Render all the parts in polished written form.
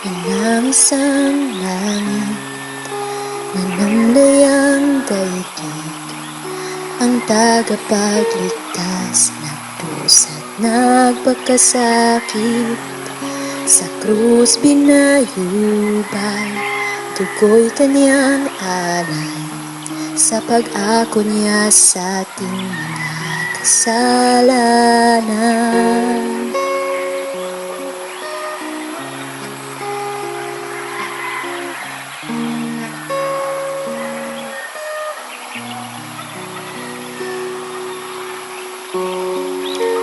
Ang isang langit na namlayang daigdig, ang tagapagligtas, nagdusa't nagpagkasakit. Sa krus binayubay, dugo'y kanyang alay, sa pag-ako niya sa ating mga kasalanan.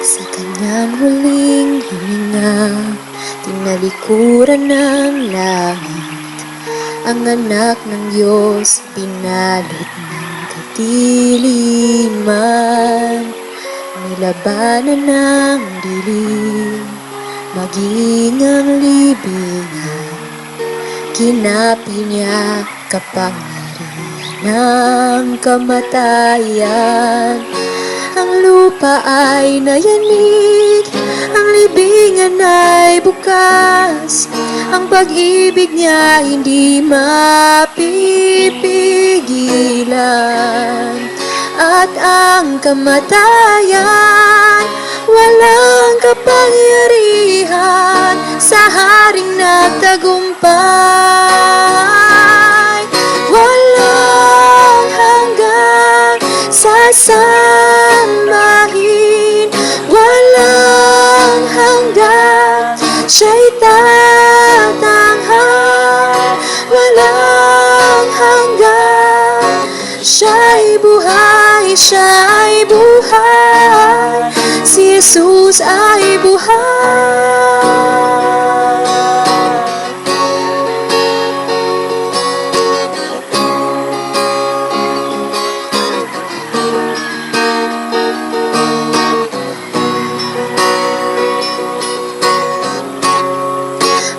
Sa kanyang huling hininga, tinalikuran ng langit, ang anak ng Diyos binalot ng kadiliman. Nilabanan ng dilim, maging ang libingan, kinapi niya kapangyarihan ng kamatayan. Ang lupa ay nayanig, ang libingan ay bukas, ang pag-ibig niya hindi mapipigilan, at ang kamatayan walang kapangyarihan sa haring nagtagumpay. Walang hanggang sasambahin, walang hanggang siya'y tatanghal, walang hanggang siya'y buhay, siya'y buhay, si Jesus ay buhay.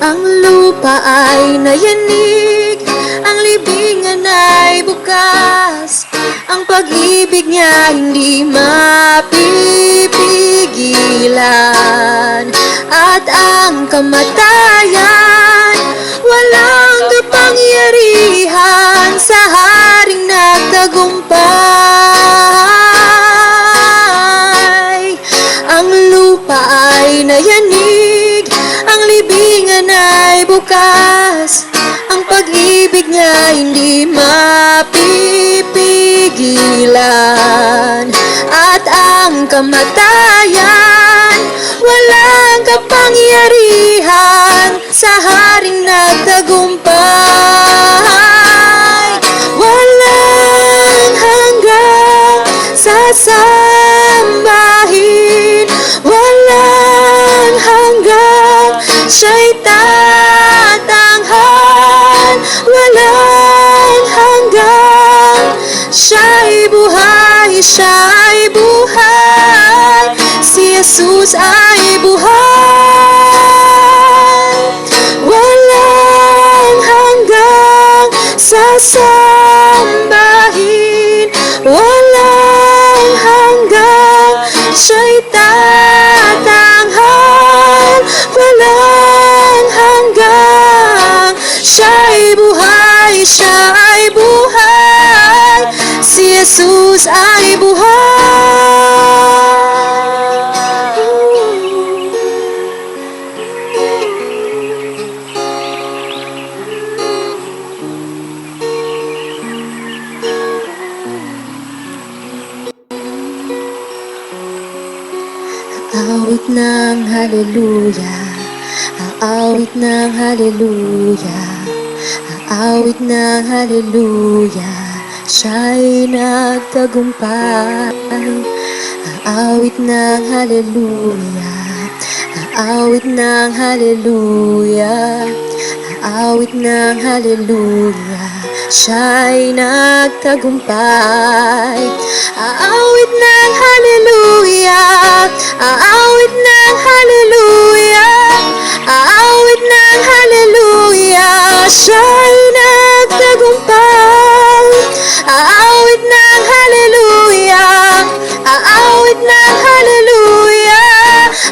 Ang lupa ay nayanig, ang libingan ay bukas, ang pag-ibig niya hindi mapipigilan, at ang kamatayan walang kapangyarihan sa haring nagtagumpay. Ang lupa ay nayanig, ang libingan ay bukas, ang pag-ibig niya hindi mapipigilan, at ang kamatayan walang kapangyarihan sa haring nagtagumpay. Walang hanggang sasambahin, walang hanggang siya'y tatanghal, walang hanggang siya'y buhay, siya'y buhay, si Jesus ay buhay. Walang hanggang sasambahin, walang hanggang siya'y tatanghal, walang hanggang siya'y buhay, siya'y buhay, si Jesus ay buhay. Aawit ng haleluya, aawit ng haleluya, aawit ng haleluya, siya'y nagtagumpay. Aawit ng haleluya, aawit ng haleluya, aawit ng haleluya, siya'y nagtagumpay. Aawit ng haleluya, aawit ng haleluya, aawit ng haleluya, siya'y nagtagumpay. Aawit ng haleluya, aawit ng haleluya,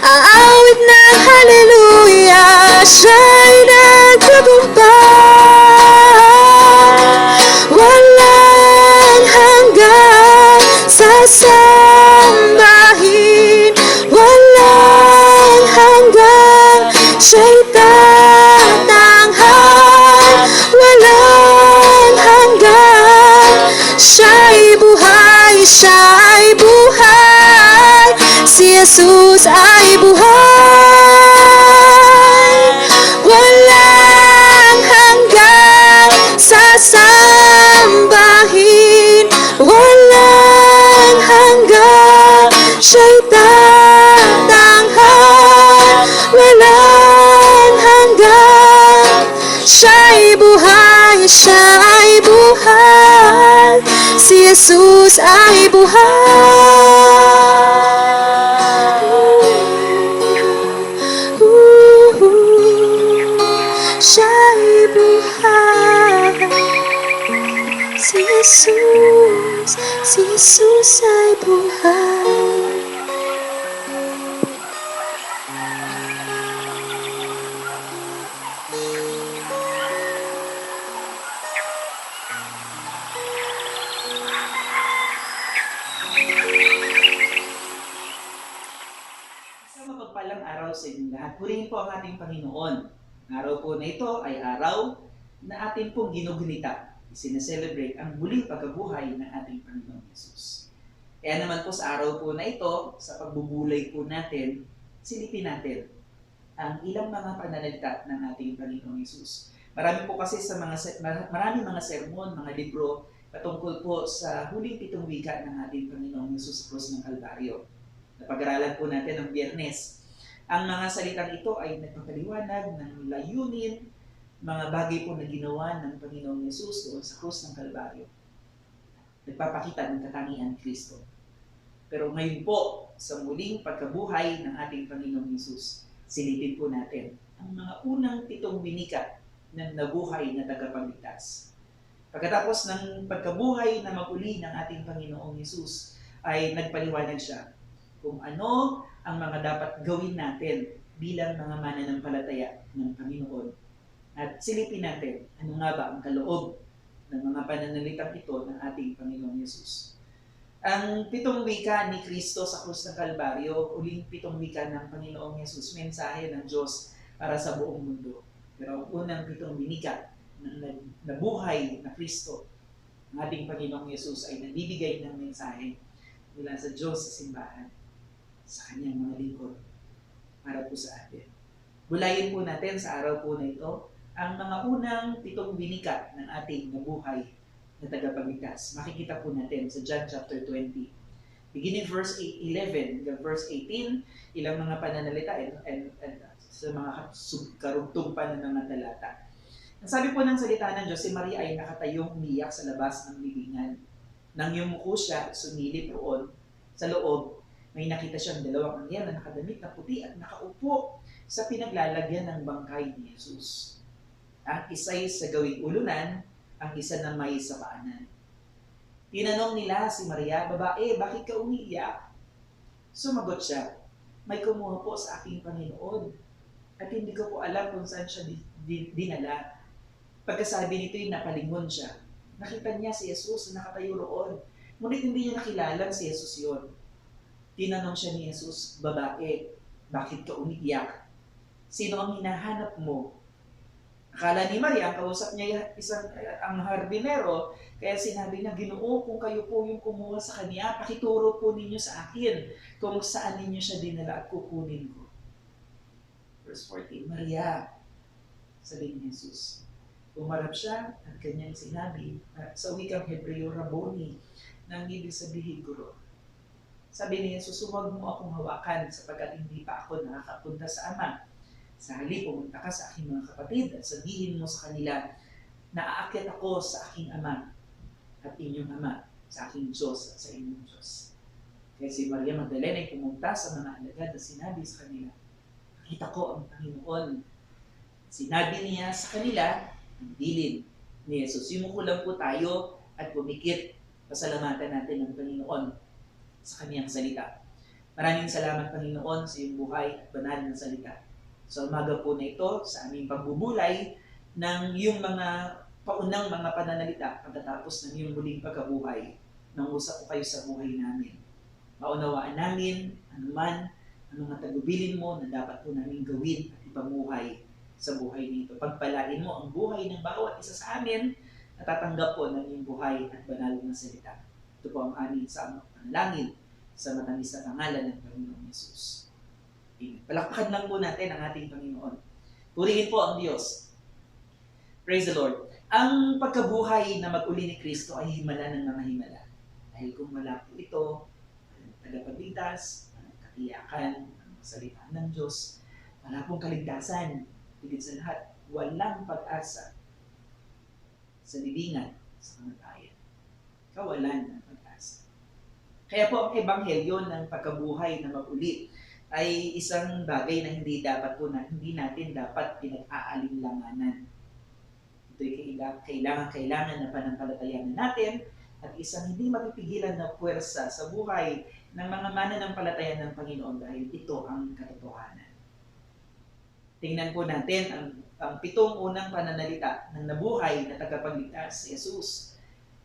aawit ng haleluya, siya'y nagtagumpay. Walang hanggan sasambahin, walang hanggan siya'y tatanghal. Walang hanggan siya'y buhay, siya'y buhay. Si Jesus ay buhay. Walang hanggan sasambahin, walang hanggan siya'y tatanghal. Walang hanggan siya'y buhay, siya'y buhay. Si Jesus ay buhay. Siya'y buhay. Si Jesus ay buhay. Isang mapagpalang araw sa inyong lahat. Purihin po ang ating Panginoon. Ang araw po na ito ay araw na ating pong ginugunita. Sineselebrate ang muling pagkabuhay ng ating Panginoon Jesus. Kaya naman po sa araw po na ito, sa pagbubulay po natin, silipin natin ang ilang mga pananalita ng ating Panginoon Jesus. Marami po kasi maraming mga sermon, mga libro patungkol po sa huling 7 wika ng ating Panginoon Jesus sa krus ng Kalbaryo. Napag-aralan po natin ang Biyernes. Ang mga salitang ito ay nagpapaliwanag ng layunin, mga bagay po na ginawa ng Panginoong Yesus doon sa krus ng Kalbaryo. Nagpapakita ng katangian ni Kristo. Pero ngayon po, sa muling pagkabuhay ng ating Panginoong Yesus, silipin po natin ang mga unang 7 winika ng nabuhay na tagapagligtas. Pagkatapos ng pagkabuhay na maguli ng ating Panginoong Yesus, ay nagpaliwanag siya kung ano ang mga dapat gawin natin bilang mga mananampalataya ng Panginoon. At silipin natin ano nga ba ang kaloob ng mga pananalitang ito ng ating Panginoong Yesus. Ang 7 wika ni Kristo sa krus ng Kalbaryo, uling 7 wika ng Panginoong Yesus, mensahe ng Diyos para sa buong mundo. Pero ang unang 7 winika ng nabuhay na Kristo, ang ating Panginoong Yesus ay nagbibigay ng mensahe mula sa Diyos sa simbahan, sa kanyang mga lingkod, para po sa atin. Bulayin po natin sa araw po na ito ang mga unang 7 winika ng ating nabuhay na tagapagligtas. Makikita po natin sa John chapter 20. Beginning verse 11 hanggang verse 18, ilang mga pananalita and sa mga karugtong pa ng mga talata. Ang sabi po ng salita ng Diyos, si Maria ay nakatayong umiyak sa labas ng libingan. Nang yumuko siya, sumilip roon sa loob, may nakita siyang 2 anghel na nakadamit na puti at nakaupo sa pinaglalagyan ng bangkay ni Jesus. Ang isa'y sa gawing ulunan, ang isa na may sa paanan. Tinanong nila si Maria, "Babae, bakit ka umiiyak?" Sumagot siya, "May kumuha po sa aking Panginoon at hindi ko po alam kung saan siya dinala." Pagkasabi nito'y napalingon siya. Nakita niya si Jesus na nakatayo roon, ngunit hindi niya nakilala si Jesus yon. Tinanong siya ni Jesus, "Babae, bakit ka umiiyak? Sino ang hinahanap mo?" Akala ni Maria, ang kausap niya ang hardinero, kaya sinabi niya, "Ginoo, kung kayo po yung kumuha sa kanya, pakituro po ninyo sa akin kung saan ninyo siya dinala at kukunin ko." Verse 14, "Maria," sabi ni Jesus. Umarap siya at kanyang sinabi, sa wikang Hebreo, "Rabboni," nang ibig sabihin, guro. Sabi ni Jesus, "Huwag mo akong hawakan sapagkat hindi pa ako nakakapunta sa Ama. Sa halip, pumunta ka sa aking mga kapatid at sabihin mo sa kanila na aakyat ako sa aking Ama at inyong Ama, sa aking Diyos at sa inyong Diyos." Kaya si Maria Magdalena ay pumunta sa mga alagad at sinabi sa kanila, "Nakita ko ang Panginoon." Sinabi niya sa kanila ang dilin ni Jesus. Yumuko lang po tayo at pumikit. Pasalamatan natin ang Panginoon sa kaniyang salita. Maraming salamat, Panginoon, sa iyong buhay at banal na salita. Sa umaga po na ito, sa aming pagbubulay ng yung mga paunang mga pananalita pagkatapos ng iyong muling pagkabuhay, nangusap ko kayo sa buhay namin. Maunawaan namin anuman ang mga tagubilin mo na dapat po namin gawin at ipamuhay sa buhay nito. Pagpalain mo ang buhay ng bawat isa sa amin na tatanggap po ng iyong buhay at banal na salita. Ito po ang aming sa panalangin sa matamis na pangalan ng Panginoong Yesus. Amen. Palakpakan lang po natin ang ating Panginoon. Purihin po ang Diyos. Praise the Lord. Ang pagkabuhay na mag-uli ni Kristo ay himala ng mga himala. Dahil kung wala po ito, tagapagligtas, katiyakan, salita ng Diyos, wala pong kaligtasan. Higit sa lahat, walang pag-asa sa libingan, sa kamatayan. Kawalan ng pag-asa. Kaya po ang ebanghelyo ng pagkabuhay na mag-uli ay isang bagay na hindi natin dapat pinag-aalinlanganan. Ito'y kailangan na pananampalatayaan natin at isang hindi mapipigilan na puwersa sa buhay ng mga mananampalataya ng Panginoon dahil ito ang katotohanan. Tingnan po natin ang 7 unang pananalita ng nabuhay na tagapagligtas si Jesus.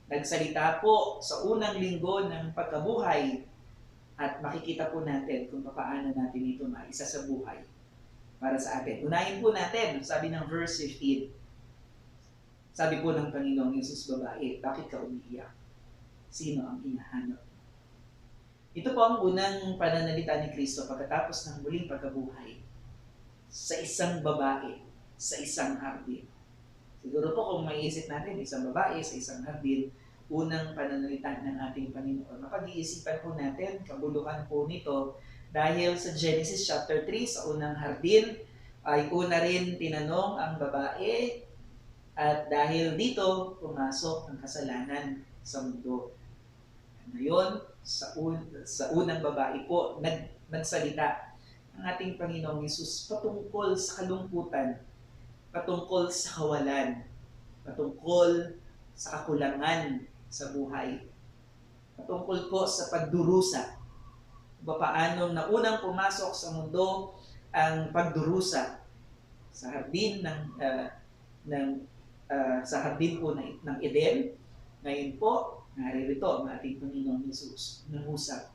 Nagsalita po sa unang linggo ng pagkabuhay at makikita po natin kung paano natin ito maisa sa buhay para sa atin. Unahin po natin, sabi ng verse 15, sabi po ng Panginoong Yesus, babae, bakit ka umiiyak? Sino ang hinahanap? Ito po ang unang pananalita ni Kristo pagkatapos ng muling pagkabuhay sa isang babae, sa isang hardin. Siguro po kung maiisip natin, isang babae sa isang hardin, unang pananalita ng ating Panginoon. Mapag-iisipan po natin, kabuluhan po nito, dahil sa Genesis chapter 3, sa unang hardin, ay una rin tinanong ang babae, at dahil dito, pumasok ang kasalanan sa mundo. Ngayon, sa unang babae po, nagsalita ang ating Panginoong Yesus patungkol sa kalungkutan, patungkol sa kawalan, patungkol sa kakulangan sa buhay, patungkol po sa pagdurusa. Paano na unang pumasok sa mundo ang pagdurusa sa hardin sa hardin po ng Eden. Ngayon po, naririto ang ating Panginoong Yesus. Nangusap,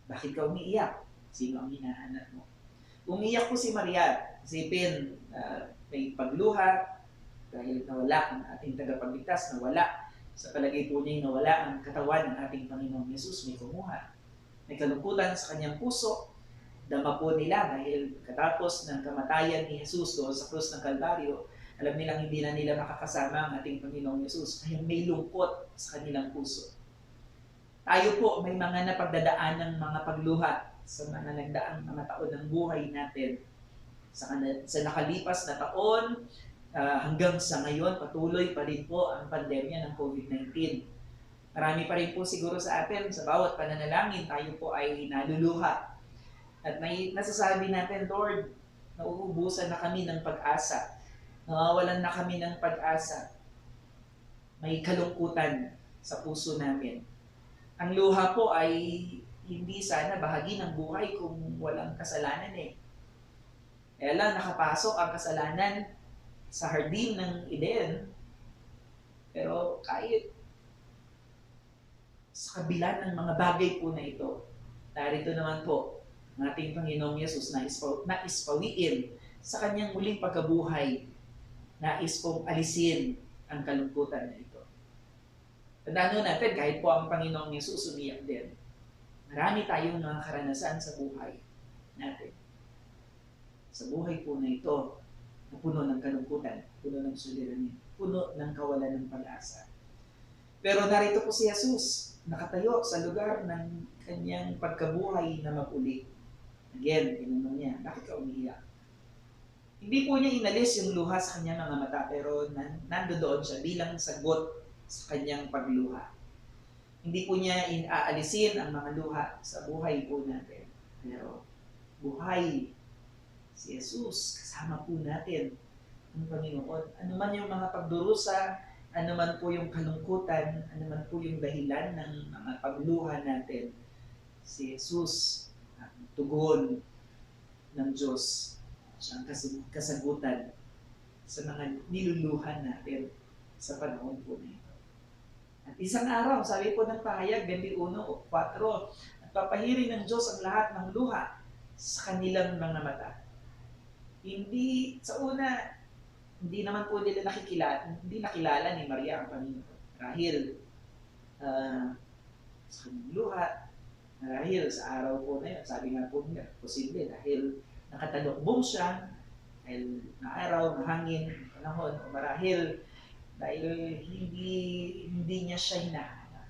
bakit ka umiiyak? Sino ang hinahanap mo? Umiiyak po si Maria. Isipin, may pagluha dahil nawala ang ating tagapagligtas, nawala. Sa palagay po niya, nawala ang katawan ng ating Panginoong Yesus. May kumuha. May kalungkutan sa kanyang puso. Dama po nila dahil katapos ng kamatayan ni Jesus doon sa krus ng Kalbaryo, alam nilang hindi na nila makakasama ang ating Panginoong Yesus. Kaya may lungkot sa kanilang puso. Tayo po may mga napagdadaan ng mga pagluha sa mga nagdaang mga taon ng buhay natin. Sa nakalipas na taon, hanggang sa ngayon, patuloy pa rin po ang pandemya ng COVID-19. Marami pa rin po siguro sa atin, sa bawat pananalangin, tayo po ay naluluha. At may nasasabi natin, Lord, nauubusan na kami ng pag-asa. Nawawalan na kami ng pag-asa. May kalungkutan sa puso namin. Ang luha po ay hindi sana bahagi ng buhay kung walang kasalanan eh. Kaya lang nakapasok ang kasalanan sa hardin ng Eden. Pero kahit sa kabila ng mga bagay po na ito, narito naman po ang ating Panginoong Yesus na ispawiin sa kanyang muling pagkabuhay, nais pong alisin ang kalungkutan na ito. Tandaan natin, kahit po ang Panginoong Yesus umiyak din, marami tayong mga karanasan sa buhay natin. Sa buhay po na ito, na puno ng kalungkutan, puno ng suliranin, puno ng kawalan ng pag-asa. Pero narito po si Jesus, nakatayo sa lugar ng kanyang pagkabuhay na mag-uli. Again, tinanong niya, bakit ka umiiyak? Hindi po niya inalis yung luha sa kanyang mga mata, pero nandoon siya bilang sagot sa kanyang pagluha. Hindi po niya aalisin ang mga luha sa buhay po natin. Pero buhay si Jesus, kasama po natin ang Panginoon. Ano man yung mga pagdurusa, ano man po yung kalungkutan, ano man po yung dahilan ng mga pagluha natin, si Jesus ang tugon ng Diyos Siya ang kasagutan sa mga niluluhan natin sa panahon po na ito. At isang araw, sabi po ng pahayag, 21:4, at papahirin ng Diyos ang lahat ng luha sa kanilang mga mata. Hindi, sa una, hindi naman po nila hindi nakilala ni Maria ang Panginoon. Dahil sa kanyang luha, dahil sa araw po na yun, sabi nga po niya, posible dahil nakatalukbong siya, dahil na araw, na hangin, panahon, o marahil dahil hindi niya siya hinahanap.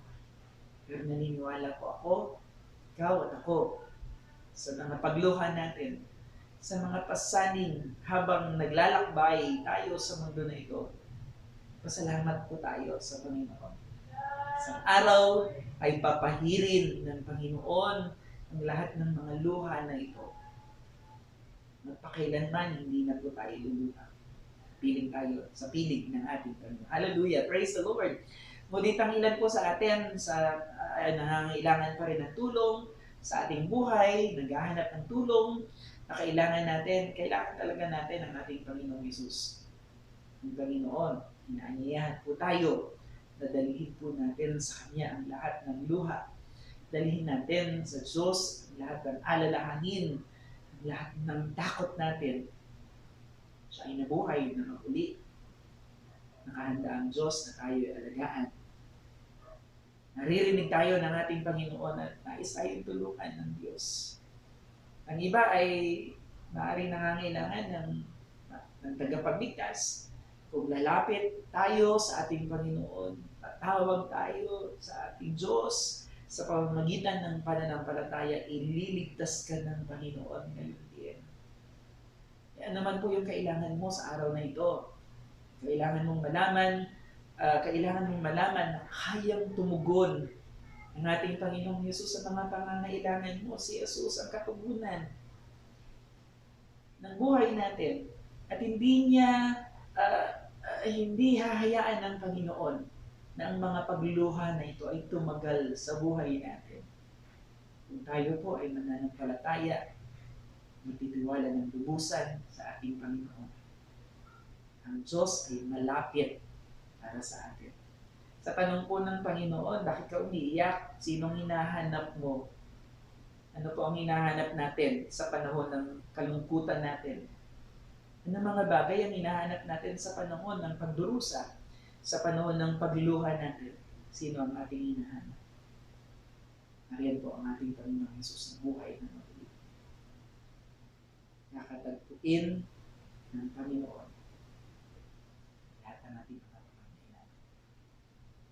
Pero naniniwala po ako, ikaw at ako, sa mga pagluha natin, sa mga pasaning habang naglalakbay tayo sa mundo na ito, pasalamat po tayo sa Panginoon. Sa araw ay papahirin ng Panginoon ang lahat ng mga luha na ito. Magpakailanman hindi na po tayo luluha. Piling tayo sa piling ng ating Panginoon. Hallelujah! Praise the Lord! Ngunit ang ilan po sa atin sa nangangailangan pa rin ng tulong sa ating buhay, naghahanap ng tulong na kailangan talaga natin ang ating Panginoong Hesus. Ang Panginoon, inaanyayahan po tayo na dalhin po natin sa Kanya ang lahat ng luha. Dalhin natin sa Diyos ang lahat ng alalahanin, ang lahat ng takot natin. Siya ay nabuhay na maguli. Nakahanda ang Diyos na tayo ay alagaan. Naririnig tayo ng ating Panginoon at nais tayong tulungan ng Diyos. Ang iba ay maaaring nangangailangan ng tagapagligtas. Kung lalapit tayo sa ating Panginoon, tatawag tayo sa ating Diyos, sa pamamagitan ng pananampalataya, ililigtas ka ng Panginoon ngayon din. Yan naman po yung kailangan mo sa araw na ito. Kailangan mong malaman na kayang tumugon ang ating Panginoong Hesus sa mga pangangailangan mo. Si Hesus ang katugunan ng buhay natin. At hindi hahayaan ng Panginoon na ang mga pagluluha na ito ay tumagal sa buhay natin. Kung tayo po ay mananampalataya, magtitiwala ng lubusan sa ating Panginoon, ang Diyos ay malapit para sa atin. Sa tanong po ng Panginoon, bakit ka umiiyak? Sinong hinahanap mo? Ano po ang hinahanap natin sa panahon ng kalungkutan natin? Ano mga bagay ang hinahanap natin sa panahon ng pagdurusa, sa panahon ng pagluha natin? Sino ang ating hinahanap? Nariyan po ang ating Panginoong Hesus na buhay na maguli. Nakatagpuin ng Panginoon lahat ng ating mga pangangailangan.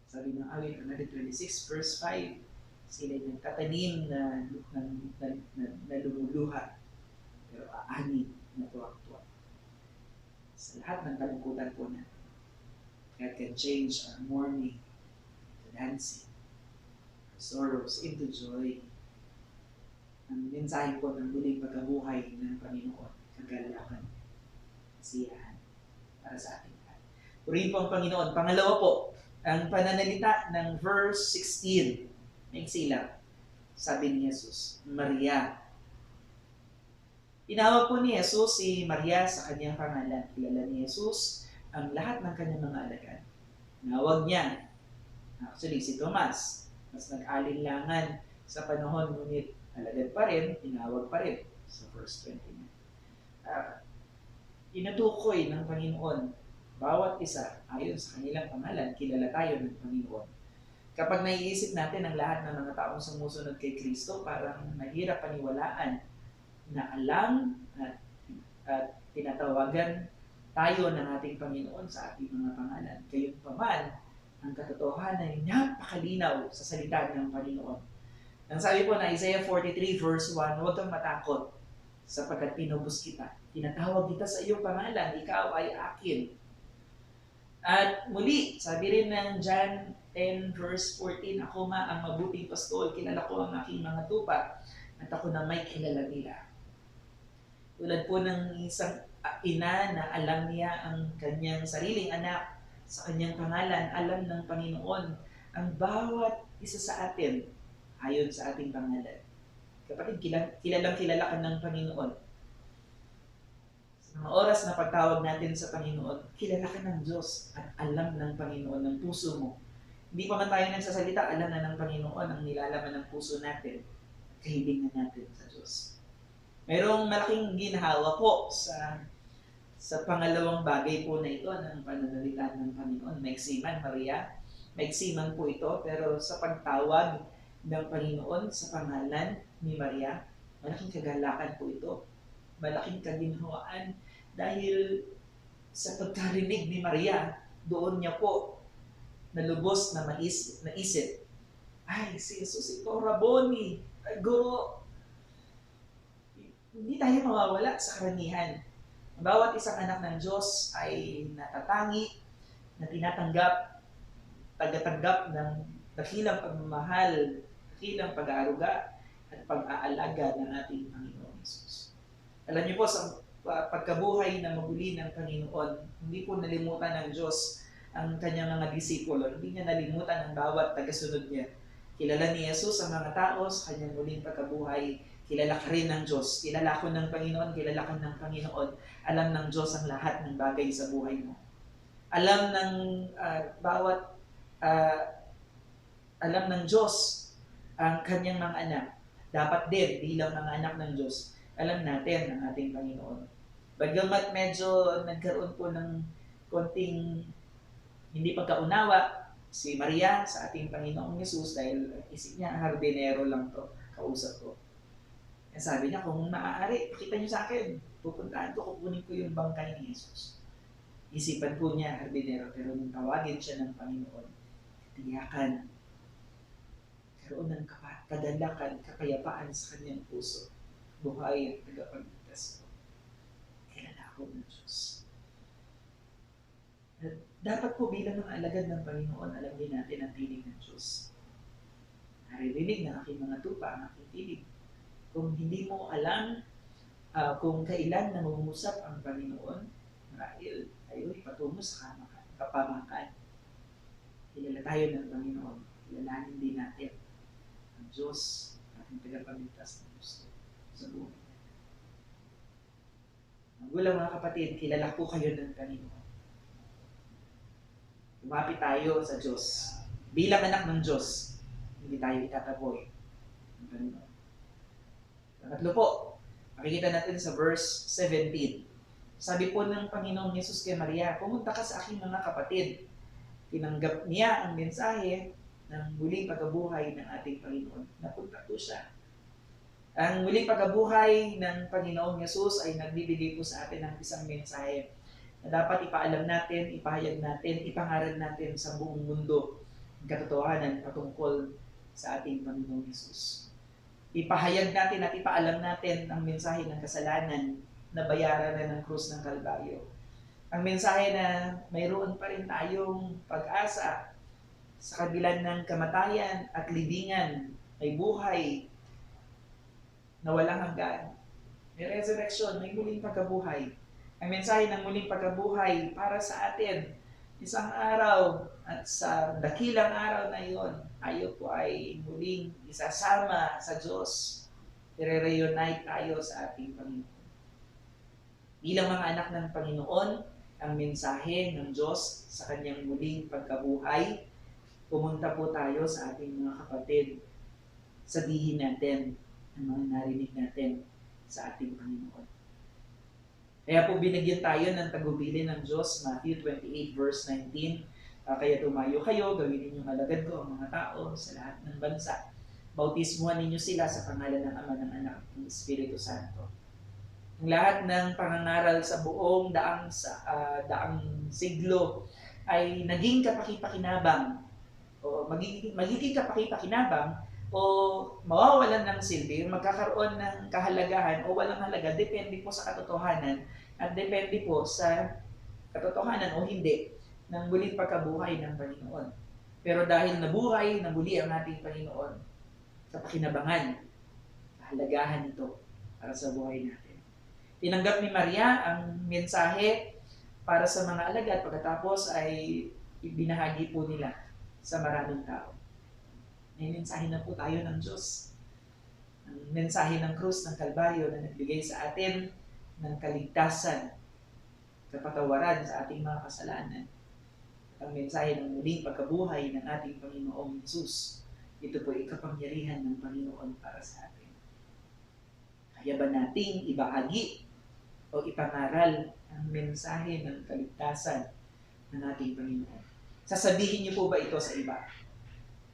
Sabi ng awit 126 verse 5, sila'y nagtatanim na lumuluha, pero aani na tuwak-tuwak. Sa lahat ng kalungkutan po natin, God can change our mourning to dancing, our sorrows into joy. Ang mensahe po ng muling pagkabuhay ng Panginoon, kagalakan, kasiyahan para sa ating lahat. Purihin po ang Panginoon. Pangalawa po, ang pananalita ng verse 16. May silang. Sabi ni Jesus, Maria. Tinawag po ni Jesus si Maria sa kanyang pangalan. Kilala ni Jesus ang lahat ng kanyang mga alagad. Tinawag niya, actually si Tomas, mas nag-alinlangan sa panahon, ngunit alagad pa rin, tinawag pa rin sa verse 29. Inutukoy ng Panginoon, bawat isa, ayon sa kanilang pangalan, kilala tayo ng Panginoon. Kapag naiisip natin ang lahat ng mga taong sumusunod kay Kristo, parang mahirap paniwalaan na alam at tinatawagan tayo ng ating Panginoon sa ating mga pangalan. Gayunpaman, ang katotohanan ay napakalinaw sa salita ng Panginoon. Ang sabi po na Isaiah 43 verse 1, huwag kang matakot sapagkat pinubos kita. Tinatawag kita sa iyong pangalan, ikaw ay akin. At muli, sabi rin ng John 10 verse 14, ako nga ang mabuting pastol, kilala ko ang aking mga tupa, at ako na may kilala nila. Tulad po ng isang ina na alam niya ang kanyang sariling anak sa kanyang pangalan, alam ng Panginoon ang bawat isa sa atin ayon sa ating pangalan. Kapatid, kilalang kilala ka ng Panginoon. Mga oras na pagtawag natin sa Panginoon, kilala ka ng Diyos at alam ng Panginoon ng puso mo. Hindi pa man tayo nagsasalita, alam na ng Panginoon ang nilalaman ng puso natin, kahilingan natin sa Diyos. Mayroong malaking ginhawa po sa pangalawang bagay po na ito ng pananalita ng Panginoon. Maiksiman, Maria. Maiksiman po ito, pero sa pagtawag ng Panginoon sa pangalan ni Maria, malaking kagalakan po ito. Malaking kaginhawaan dahil sa pagkarinig ni Maria, doon niya po nalubos na naisip, ay, si Jesus ito, Rabboni, ay, Guro. Hindi tayo mawawala sa karamihan. Ang bawat isang anak ng Diyos ay natatangi, na tinatanggap, tagatanggap ng dakilang pagmamahal, dakilang pag-aaruga at pag-aalaga ng ating Panginoon Jesus. Alam niyo po, sa pagkabuhay na maguli ng Panginoon, hindi po nalimutan ng Diyos ang kanyang mga disipulo. Hindi niya nalimutan ang bawat tagasunod niya. Kilala ni Jesus ang mga tao sa kanyang muling pagkabuhay. Kilala ka rin ng Diyos. Kilala ko ng Panginoon, kilala ka ng Panginoon. Alam ng Diyos ang lahat ng bagay sa buhay mo. Alam ng alam ng Diyos ang kanyang mga anak. Dapat din bilang mga anak ng Diyos, alam natin ang ating Panginoon. Bagamat medyo nagkaroon po ng konting hindi pagkaunawa si Maria sa ating Panginoong Jesus dahil isip niya, hardinero lang to, kausap ko. Kaya sabi niya, kung maaari, pakita niyo sa akin. Pupuntahan ko, kukunin ko yung bangkay ni Jesus. Isipan po niya, hardinero, pero nung tawagin siya ng Panginoon, tiyakan, karoon ng kagalakan, kapayapaan sa kanyang puso. Buhay at tagapagligtas ko. Kilala ko ng Diyos. At dapat po bilang mga alagad ng Panginoon, alam din natin ang tinig ng Diyos. Naririnig ng aking mga tupa ang aking tinig. Kung hindi mo alam kung kailan nangungusap ang Panginoon, marahil tayo'y patungo sa kapamakan. Kilala tayo ng Panginoon. Kilalanin din natin ang Diyos, ating tagapagligtas ng Diyos sa buhay natin. Magulang mga kapatid, kilala po kayo ng Panginoon. Lumapit tayo sa Diyos. Bilang anak ng Diyos, hindi tayo itataboy ng Panginoon. Pangatlo po, makikita natin sa verse 17. Sabi po ng Panginoong Yesus kay Maria, pumunta ka sa aking mga kapatid. Tinanggap niya ang mensahe ng muling pagkabuhay ng ating Panginoon. Napunta po siya. Ang muling pagkabuhay ng Panginoong Yesus ay nagbibigay po sa atin ng isang mensahe na dapat ipaalam natin, ipahayag natin, ipangaral natin sa buong mundo ang katotohanan patungkol sa ating Panginoong Yesus. Ipahayag natin at ipaalam natin ang mensahe ng kasalanan na bayaran na ng krus ng Kalbaryo. Ang mensahe na mayroon pa rin tayong pag-asa sa kabila ng kamatayan at libingan, may buhay na walang hanggan. May resurrection, may muling pagkabuhay. Ang mensahe ng muling pagkabuhay para sa atin, isang araw at sa dakilang araw na iyon, tayo po ay muling isasama sa Diyos. I-reunite tayo sa ating Panginoon. Bilang mga anak ng Panginoon, ang mensahe ng Diyos sa kanyang muling pagkabuhay, pumunta po tayo sa ating mga kapatid. Sabihin natin ang mga narinig natin sa ating Panginoon. Kaya po binigyan tayo ng tagubilin ng Diyos, Matthew 28 verse 19. Kaya tumayo kayo, gawin ninyong alagad ko ang mga tao sa lahat ng bansa. Bautismuhan ninyo sila sa pangalan ng Ama, ng Anak, ng Espiritu Santo. Ang lahat ng pangangaral sa buong daang siglo ay naging kapaki-pakinabang o magiging kapaki-pakinabang o mawawalan ng silbi, magkakaroon ng kahalagahan o walang halaga, depende po sa katotohanan at depende po sa katotohanan o hindi ng muling pagkabuhay ng Panginoon. Pero dahil nabuhay na muli ang ating Panginoon, kapakinabangan, kahalagahan ito para sa buhay natin. Tinanggap ni Maria ang mensahe para sa mga alagad, pagkatapos ay ibinahagi po nila sa maraming tao. May mensahe na po tayo ng Diyos. Ang mensahe ng krus ng Kalbaryo na nagbigay sa atin ng kaligtasan kapatawaran sa ating mga kasalanan. At ang mensahe ng muling pagkabuhay ng ating Panginoong Hesus, ito po ay kapangyarihan ng Panginoon para sa atin. Kaya ba nating ibahagi o ipangaral ang mensahe ng kaligtasan ng ating Panginoon? Sasabihin niyo po ba ito sa iba?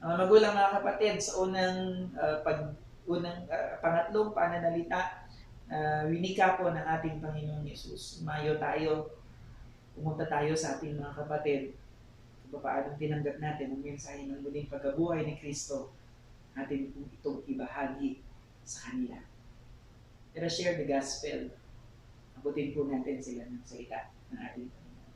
Mga magulang, mga kapatid, sa pangatlong pananalita, winika po ng ating Panginoong Yesus. Umayo tayo, pumunta tayo sa ating mga kapatid kung paano tinanggap natin ang mensahe ng muling pagkabuhay ni Kristo, natin kung itong ibahagi sa kanila. Pero share the gospel. Abutin po natin sila ng salita ng ating Panginoon.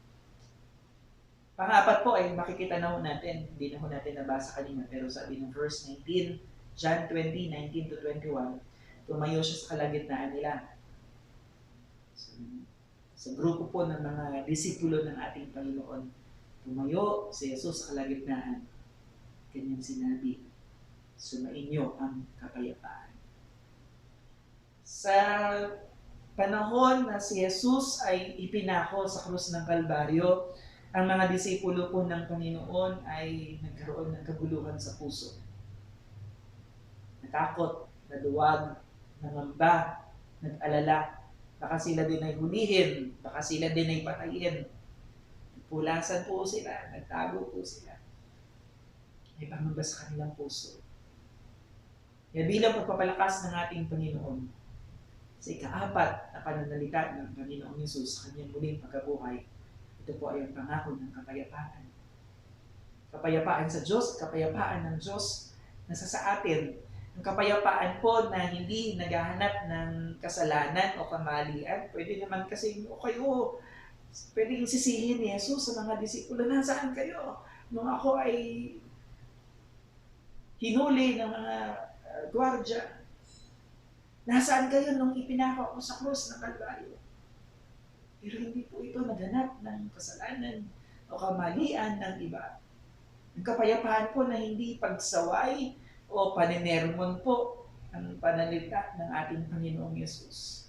Pang-apat po ay makikita na ho natin, hindi na ho natin nabasa kanina, pero sabi ng verse 19, John 20:19-21, tumayo siya sa kalagitnaan nila. So, sa grupo po ng mga disipulo ng ating Panginoon, tumayo si Jesus sa kalagitnaan. Kanyang sinabi, sumainyo ang kapayapaan. Sa panahon na si Jesus ay ipinako sa krus ng Kalbaryo, ang mga disipulo po ng Panginoon ay nagkaroon ng kabuluhan sa puso. Natakot, naduwag, nangamba, nag-alala. Baka sila din ay hulihin, baka sila din ay patayin. Nagpulasan po sila, nagtago po sila. May pangamba sa kanilang puso. Kaya bilang pagpapalakas ng ating Panginoon, sa ika-4 na pananalita ng Panginoong Hesus sa kanyang muling pagkabuhay, ito po ay ang pangako ng kapayapaan. Kapayapaan sa Diyos, kapayapaan ng Diyos nasa sa atin. Ang kapayapaan po na hindi naghahanap ng kasalanan o kamalian. Pwede naman kasi, kayo, pwedeng sisihin ni Jesus sa mga disipulo, nasaan kayo? Nung ako ay hinuli ng mga gwardya, nasaan kayo nung ipinako ako sa krus ng Kalbaryo? Pero hindi po ito naghanap ng kasalanan o kamalian ng iba. Ang kapayapaan po na hindi pagsaway o paninermon po ang pananalita ng ating Panginoong Yesus.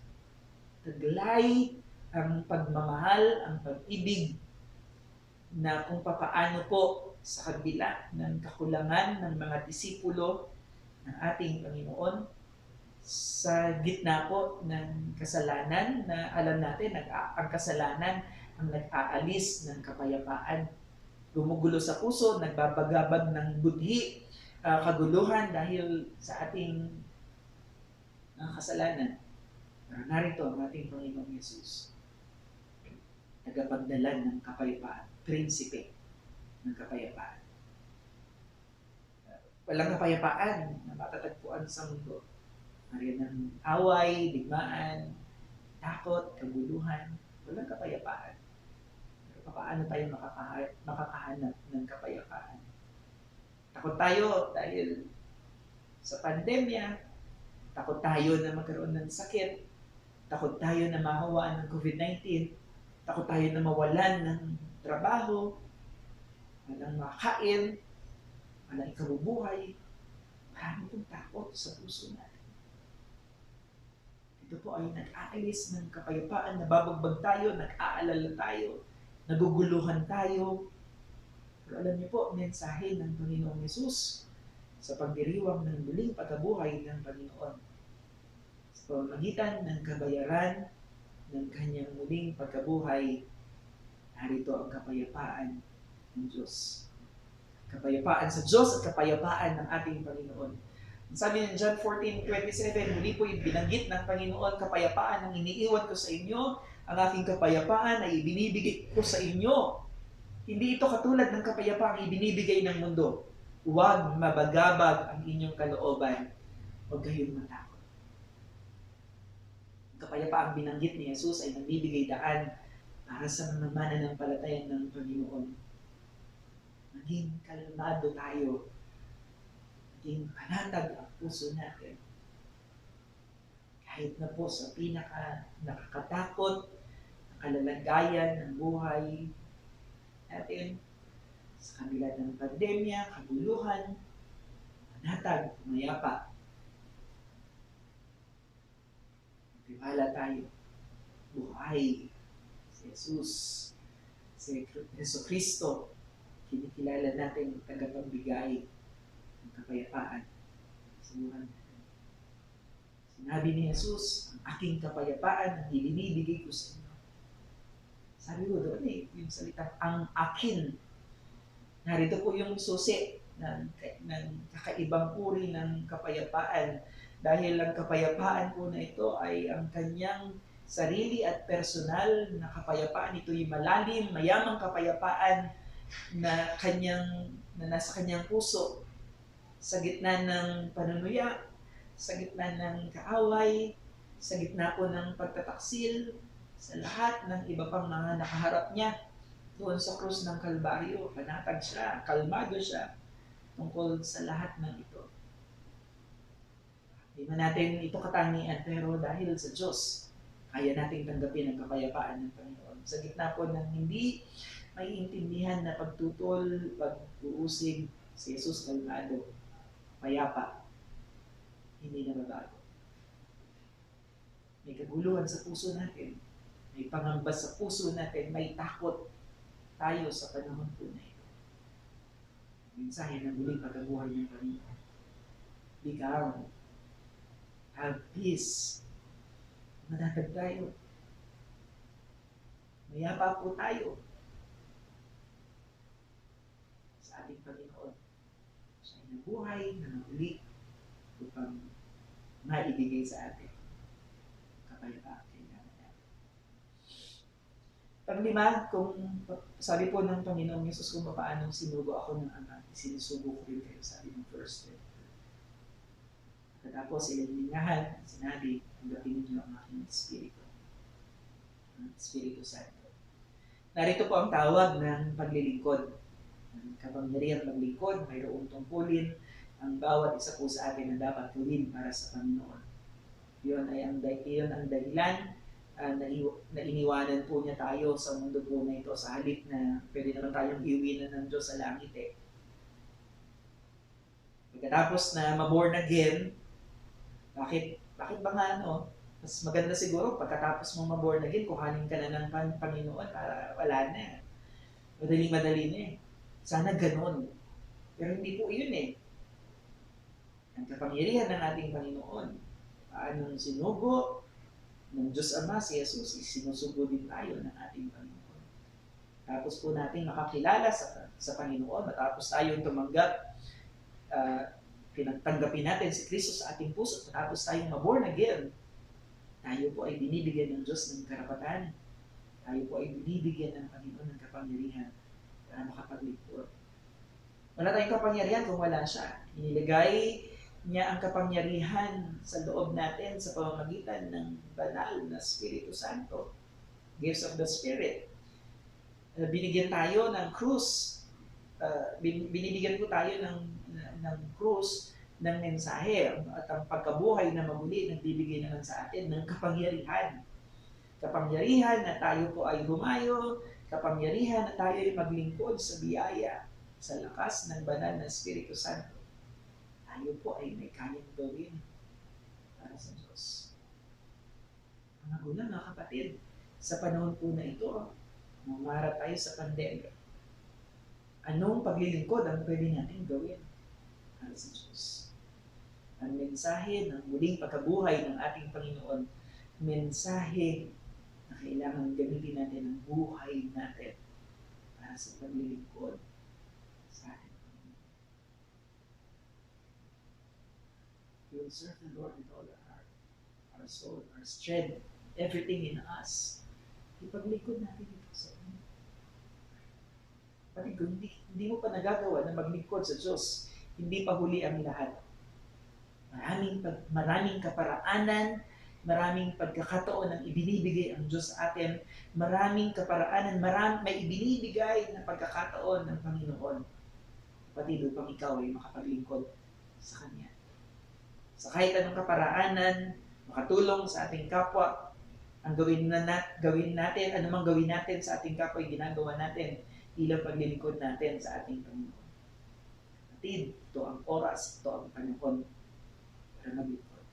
Taglay ang pagmamahal, ang pag-ibig na kung papaano po sa kabila ng kakulangan ng mga disipulo ng ating Panginoon, sa gitna po ng kasalanan na alam natin, ang kasalanan ang nag-aalis ng kapayapaan. Gumugulo sa puso, nagbabagabag ng budhi, kaguluhan dahil sa ating kasalanan. Narito ang ating Panginoong Yesus, tagapagdala ng kapayapaan, prinsipe ng kapayapaan. Walang kapayapaan na matatagpuan sa mundo. Mariyan ng away, digmaan, takot, kaguluhan, walang kapayapaan. Pero paano tayo makakahanap ng kapayapaan? Takot tayo dahil sa pandemya, takot tayo na magkaroon ng sakit, takot tayo na mahawaan ng COVID-19, takot tayo na mawalan ng trabaho, walang makain, walang ikabubuhay. Marami pong takot sa puso natin. Ito po ay nag-aalis ng kapayapaan, nababagbag tayo, nag-aalala tayo, naguguluhan tayo. Pero alam niyo po, mensahe ng Panginoong Hesus sa pagdiriwang ng muling pagkabuhay ng Panginoon. Sa pamamagitan ng kabayaran ng kanyang muling pagkabuhay, narito ang kapayapaan ng Diyos. Kapayapaan sa Diyos at kapayapaan ng ating Panginoon. Sabi ng John 14:27, muli po binanggit ng Panginoon, kapayapaan ang iniiwan ko sa inyo, ang aking kapayapaan ay ibinibigay ko sa inyo. Hindi ito katulad ng kapayapaang ibinibigay ng mundo. Huwag mabagabag ang inyong kalooban. Huwag kayong matakot. Ang kapayapaang binanggit ni Jesus ay nagbibigay daan para sa mga mananampalataya ng Panginoon. Maging kalmado tayo. Maging panatag ang puso natin. Kahit na po sa nakakatakot, kalalagayan ng buhay natin, sa kabila ng pandemya, kaguluhan, panatag, mayapa. Tiwala tayo. Buhay si Jesus, si Jesu Kristo, kinikilala natin ang tagapagbigay ng kapayapaan sa buhay natin. Sinabi ni Jesus, ang aking kapayapaan ang ibinibigay ko sa inyo. Sabi ko doon yung salitang ang akin. Narito po yung susi ng kakaibang uri ng kapayapaan. Dahil ang kapayapaan po na ito ay ang kanyang sarili at personal na kapayapaan. Ito yung malalim, mayamang kapayapaan na nasa kanyang puso sa gitna ng panunuya, sa gitna ng kaaway, sa gitna po ng pagtataksil, sa lahat ng iba pang mga nakaharap niya doon sa krus ng Kalbaryo. Panatag siya, kalmado siya tungkol sa lahat ng ito. Hindi man natin ito katangian, pero dahil sa Diyos, kaya natin tanggapin ang kapayapaan ng Panginoon. Sa gitna po ng hindi maiintindihan na pagtutol, pag-uusig, si Jesus kalmado, payapa, hindi na babago. May kaguluhan sa puso natin, may pangamba sa puso natin, may takot tayo sa panahon po na ito. Mensahe ng muling pagkabuhay ng Panginoon. Be calm. Have peace. Manatag tayo. Mayapa po tayo sa ating Panginoon. Siya ay nabuhay na muli upang maibigay sa atin kapayapaan kailangan natin. Panglima, kung sabi po ng Panginoong Yesus kung paano sinugo ako ng Ama, sinusugo ko rin kayo, sabi ng first step. Tapos ilalingahan, sinabi, tanggapin ninyo ang aking Espiritu. Ang Espiritu Santo. Narito po ang tawag ng paglilingkod. Ang kapangyarihan maglingkod, mayroong tungkulin ang bawat isa po sa atin na dapat gawin para sa Panginoon. Iyon ang dahilan na iniwanan po niya tayo sa mundo po na ito sa halip na pwede naman tayong iuwinan ng Diyos sa langit Pagkatapos na maborn again, bakit ba nga mas maganda siguro pagkatapos mong maborn again, kuhanin ka na ng Panginoon para wala na. Madali na Sana ganon. Pero hindi po yun Ang kapangyarihan ng ating Panginoon, paanong sinugo ng Diyos Ama si Jesus, sinusugo din tayo ng ating Panginoon. Tapos po natin makakilala sa Panginoon, matapos tayong tumanggap, pinagtanggapin natin si Kristo sa ating puso, tapos tayong maborn again, tayo po ay binibigyan ng Diyos ng karapatan. Tayo po ay binibigyan ng Panginoon ng kapangyarihan para makapaglingkod. Wala tayong kapangyarihan kung wala siya. Inilagay niya ang kapangyarihan sa loob natin sa pamamagitan ng banal na Espiritu Santo. Gifts of the Spirit. Binigyan tayo ng krus. Binibigyan po tayo ng krus ng mensahe at ang pagkabuhay na maguli nagbibigay naman sa atin ng kapangyarihan. Kapangyarihan na tayo po ay humayo, kapangyarihan na tayo ay maglingkod sa biyaya, sa lakas ng banal na Espiritu Santo. Tayo po ay may kayang gawin para sa Diyos. Mga magulang, mga kapatid, sa panahon po na ito, mamarap tayo sa pandemya. Anong paglilingkod ang pwede natin gawin para sa Diyos? Ang mensahe ng muling pagkabuhay ng ating Panginoon, mensahe na kailangan gamitin natin ang buhay natin para sa paglilingkod sa ating Panginoon. We will serve the Lord with all our heart, our soul, our strength, everything in us. Ipaglingkod natin ito sa inyo. Pati kung hindi mo pa nagagawa na maglingkod sa Diyos, hindi pa huli ang lahat. Maraming kaparaanan, maraming pagkakataon ang ibinibigay ang Diyos sa atin, maraming kaparaanan, may ibinibigay na pagkakataon ng Panginoon. Pati upang ikaw ay makapaglingkod sa Kanya. Sa kahit anong kaparaanan, makatulong sa ating kapwa, ang gawin natin, anumang gawin natin sa ating kapwa ay ginagawa natin bilang paglilingkod natin sa ating Panginoon. Kapatid, ito ang oras, ito ang panahon para maglingkod.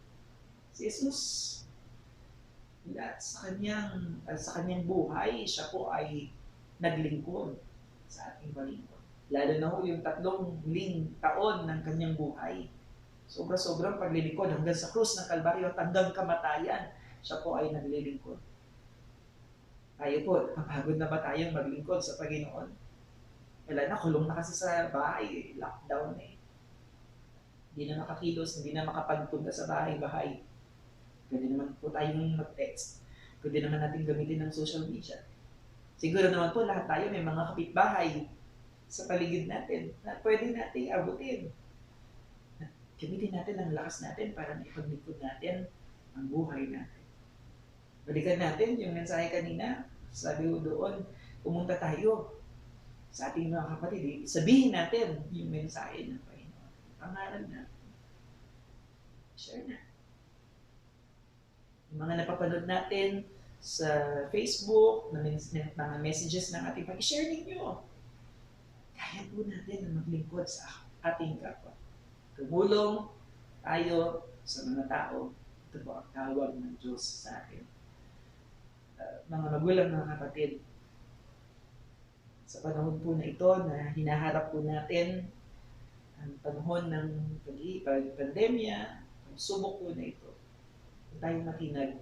Si Jesus, At sa kanyang buhay, siya po ay naglingkod sa ating Panginoon. Lalo na ho yung 3 taon ng kanyang buhay. Sobra-sobrang paglilingkod hanggang sa krus ng Kalbaryo at hanggang kamatayan, siya po ay naglilingkod. Tayo po, napagod na ba tayong maglingkod sa Panginoon? Wala na, kulong na kasi sa bahay, lockdown eh. Hindi na makakilos, hindi na makapagpunta sa bahay-bahay. Pwede naman po tayong mag-text. Pwede naman natin gamitin ng social media. Siguro naman po lahat tayo may mga kapitbahay sa paligid natin na pwede nating abutin. Gamitin natin ang lakas natin para maipaglingkod natin ang buhay natin. Balikan natin yung mensahe kanina. Sabi ko doon, pumunta tayo sa ating mga kapatid. Sabihin natin yung mensahe ng Panginoon. Pangalan natin. Share na. Yung mga napapanood natin sa Facebook, na mga messages ng ating pag-share ninyo. Kaya po natin na maglingkod sa ating kapwa. Tumulong tayo sa mga tao. Ito po ang tawag ng Diyos sa atin. Mga magulang, mga kapatid, sa panahon po na ito na hinaharap po natin ang panahon ng pandemya, ang subok po na ito, tayong matinag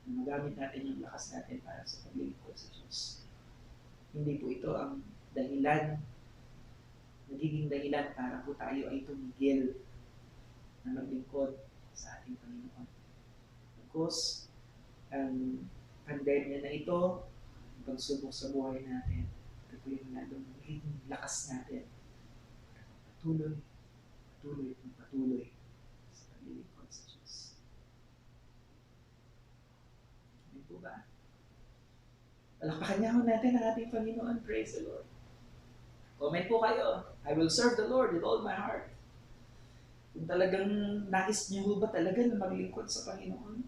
na magamit natin yung lakas natin para sa paglilingkod sa Diyos. Hindi po ito ang nagiging dahilan para po tayo ay tumigil na maglingkod sa ating Panginoon. Of course, ang pandemya na ito, ang pagsubok sa buhay natin, ito po yung lalong magiging lakas natin. Patuloy sa paglilingkod sa Diyos. Hindi po ba? Palakpakan niya ho natin ang ating Panginoon. Praise the Lord. Comment po kayo. I will serve the Lord with all my heart. Kung talagang nais niyo ba talaga na maglingkod sa Panginoon,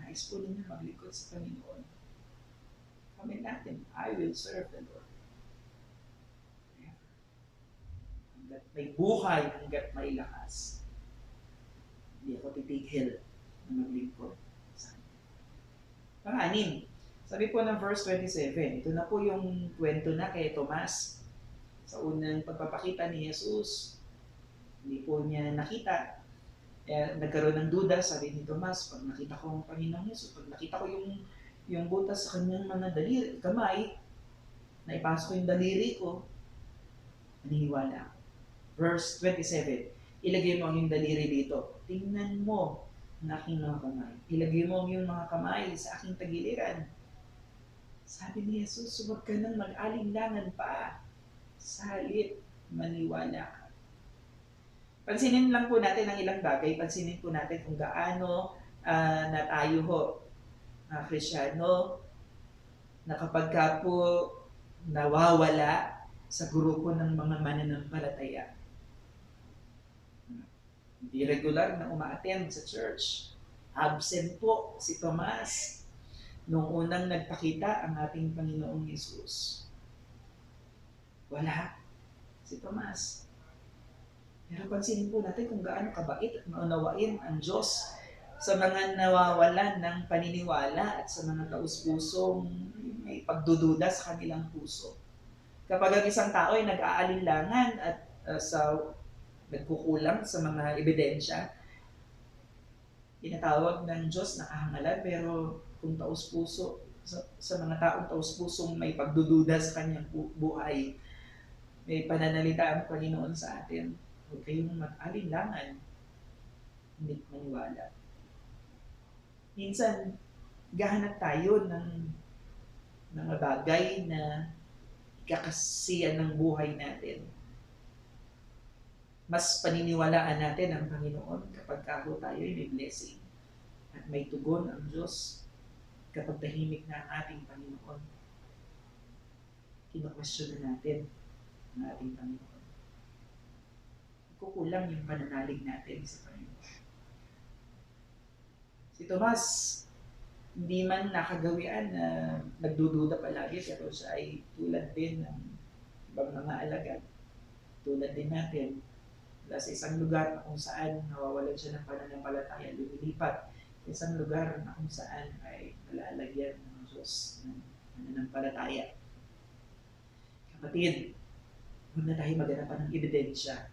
nais po ninyo maglingkod sa Panginoon, comment natin, I will serve the Lord. Hanggat may buhay, hanggat may lakas, hindi ako titigil na maglingkod sa Kanya. Pang-anim, sabi po ng verse 27, ito na po yung kwento na kay Tomas. Sa unang pagpapakita ni Jesus, hindi po niya nakita. Nagkaroon ng duda, sabi ni Tomas, pag nakita ko ang Panginoong Jesus, pag nakita ko yung butas sa kanyang mga kamay, na ipasok ko yung daliri ko, naniniwala ako. Verse 27, ilagay mo ang yung daliri dito. Tingnan mo ang aking mga kamay. Ilagay mo ang yung mga kamay sa aking tagiliran. Sabi ni Jesus, huwag ka nang mag-alinlangan pa. Sa halip, maniwala ka. Pansinin lang po natin ang ilang bagay. Pansinin po natin kung gaano na tayo ho, Kristyano, na kapag ka po nawawala sa grupo ng mga mananampalataya. Hindi regular na umaattend sa church. Absent po si Tomas nung unang nagpakita ang ating Panginoong Yesus. Wala si Tomas. Pero pansinin po natin kung gaano kabait at maunawain ang Diyos sa mga nawawalan ng paniniwala at sa mga taus-pusong may pagdududa sa kanilang puso. Kapag ang isang tao ay nag-aalinlangan at nagkukulang sa mga ebidensya, tinatawag ng Diyos na kahangalan, pero kung taus-puso, sa mga taong taus-pusong may pagdududa sa kanyang buhay, may pananalita ang Panginoon sa atin, huwag kayong mag-alinlangan, hindi maniwala. Minsan, gahanap tayo ng mga bagay na ikakasiyan ng buhay natin. Mas paniniwalaan natin ang Panginoon kapag tayo ay may blessing at may tugon ang Diyos kapag tahimik na ang ating Panginoon. Kino-question na natin ang ating Panginoon. Kukulang yung pananalig natin sa Panginoon. Si Tomas, hindi man nakagawian na nagdududa palagi, pero siya ay tulad din ng ibang mga alagad. Tulad din natin, sa isang lugar na kung saan nawawalan siya ng pananampalataya, lumilipat isang lugar na kung saan ay malalagyan ng Diyos ng pananampalataya. Kapatid, huwag na tayo maghanap pa ng ebidensya.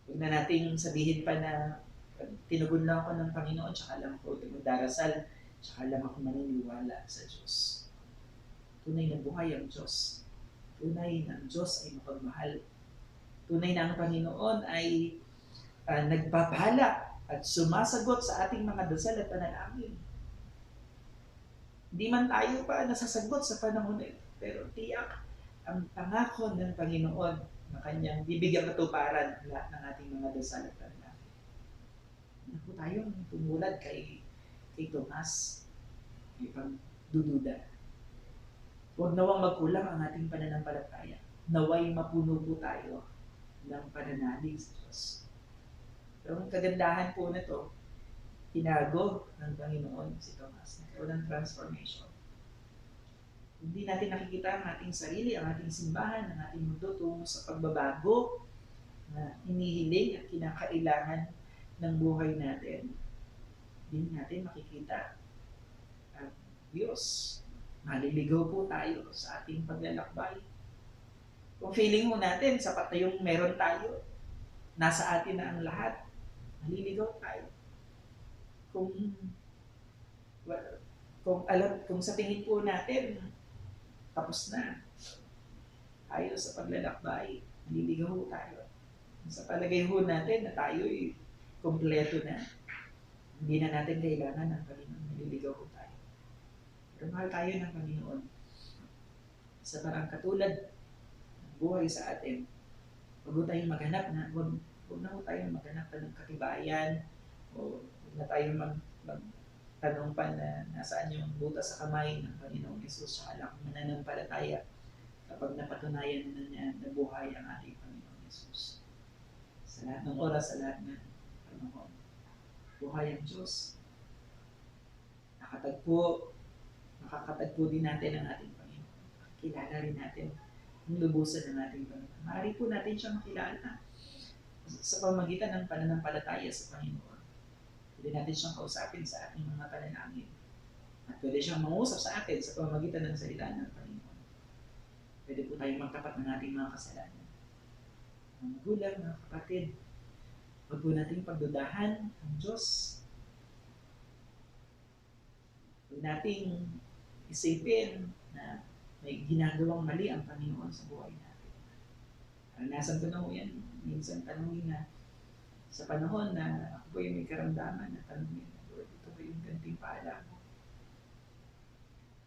Huwag na nating sabihin pa na tinugon lang ako ng Panginoon, tsaka lang ako magdarasal, tsaka lang ako maniniwala sa Diyos. Tunay na buhay ang Diyos. Tunay na ang Diyos ay mapagmahal. Tunay na ang Panginoon ay nagbabahala at sumasagot sa ating mga dasal at panalangin. Hindi man tayo pa nasasagot sa panahon na ito, pero tiyak ang pangako ng Panginoon na kanyang bibigyan katuparan ang lahat ng ating mga dasal at panalangin. Ano po tayong tumulad kay Tomas, may pagdududa. Huwag nawang magkulang ang ating pananampalataya. Naway mapuno po tayo ng pananalig sa Diyos. Pero ang kagandahan po nito, tinago ng Panginoon si Tomas. Nagkaroon ng transformation. Hindi natin nakikita ang ating sarili, ang ating simbahan, ang ating mundo tungo sa pagbabago na inihiling at kinakailangan ng buhay natin. Hindi natin makikita ang Diyos. Maliligaw po tayo sa ating paglalakbay. Kung feeling mo natin, sapat na yung meron tayo, nasa atin na ang lahat, maliligaw tayo. Kung sa tingin po natin, tapos na tayo sa paglalakbay, maliligaw tayo. Sa palagay ho natin na tayo'y kompleto na, hindi na natin kailangan ng Panginoon, maliligaw tayo. Pero mahal tayo ng Panginoon. Sa parang katulad ng buhay sa atin, huwag tayong maghanap na, huwag na tayong maghanap ng katibayan, o huwag na tayong magtanong pa na nasaan yung butas sa kamay ng Panginoong Yesus sa alam mananampalataya kapag napatunayan na niya na buhay ang ating Panginoong Yesus. Sa lahat ng oras, sa lahat ng panahon, buhay ang Diyos. Makakatagpo din natin ang ating Panginoon. Kilala rin natin ang lubusan ng ating Panginoon. Maaari po natin siya makilala sa pamagitan ng pananampalataya sa Panginoon. Pwede natin siyang kausapin sa ating mga panalangin. At pwede siyang mangusap sa atin sa pamagitan ng salita ng Panginoon. Pwede po tayong magtapat ng ating mga kasalanan. Mga magulang, mga kapatid, huwag po natin pagdudahan ang Diyos. Huwag nating isipin na may ginagawang mali ang Panginoon sa buhay natin. Naranasan ko na po yan. Minsan tanongin na sa panahon na ako po yung may karamdaman na tanongin na, Lord, ito ba yung ganting paala mo?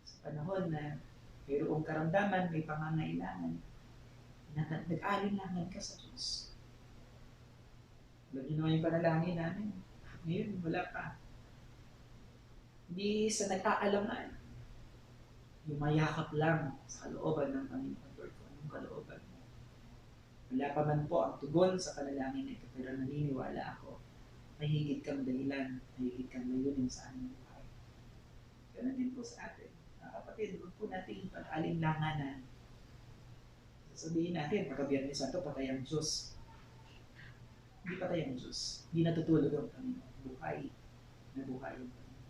Sa panahon na mayroong karamdaman, may pangangailangan, nag-alinlangan ka sa Diyos. Alam niyo naman yung panalangin namin. Ngayon, wala pa. Hindi sa nag-aalaman. Yumayakap lang sa kalooban ng Panginoon, Lord, kung anong kalooban mo. Wala pa man po ang tugon sa panalangin ito, pero naniniwala ako, may higit kang dahilan, may higit kang layunin sa aming buhay. Ganun din po sa atin. Kapatid, huwag po natin pag-alinlanganan. Sasabihin natin, pagka-Biyernes Santo, patay ang Diyos. Hindi patay ang Diyos. Hindi natutulog ang Panginoon. Buhay na buhay ang Panginoon.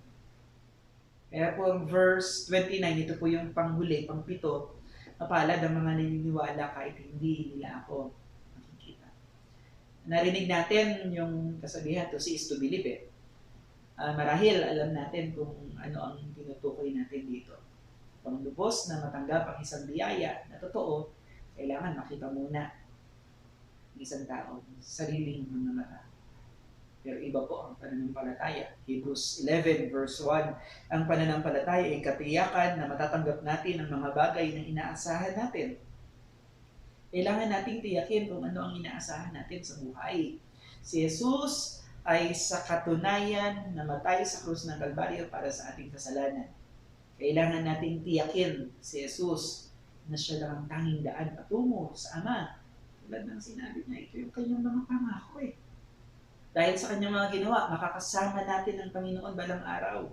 Kaya po ang verse 29, ito po yung panghuli, pangpito, mapalad ang mga naniniwala kahit hindi nila ako makikita. Narinig natin yung kasabihan, to see is to believe it. Marahil alam natin kung ano ang tinutukoy natin dito. Panglubos na matanggap ang isang biyaya na totoo, kailangan makita muna ng isang tao, sariling mga mata. Pero iba po ang pananampalataya. Hebrews 11 verse 1, ang pananampalataya ay katiyakan na matatanggap natin ang mga bagay na inaasahan natin. Kailangan nating tiyakin kung ano ang inaasahan natin sa buhay. Si Jesus ay sa katunayan namatay sa krus ng Kalbaryo para sa ating kasalanan. Kailangan nating tiyakin si Jesus na siya lang ang tanging daan patungo sa Ama. Tulad ng sinabi niya, ito yung kanyang mga pangako eh. Dahil sa kanyang mga ginawa, makakasama natin ang Panginoon balang araw.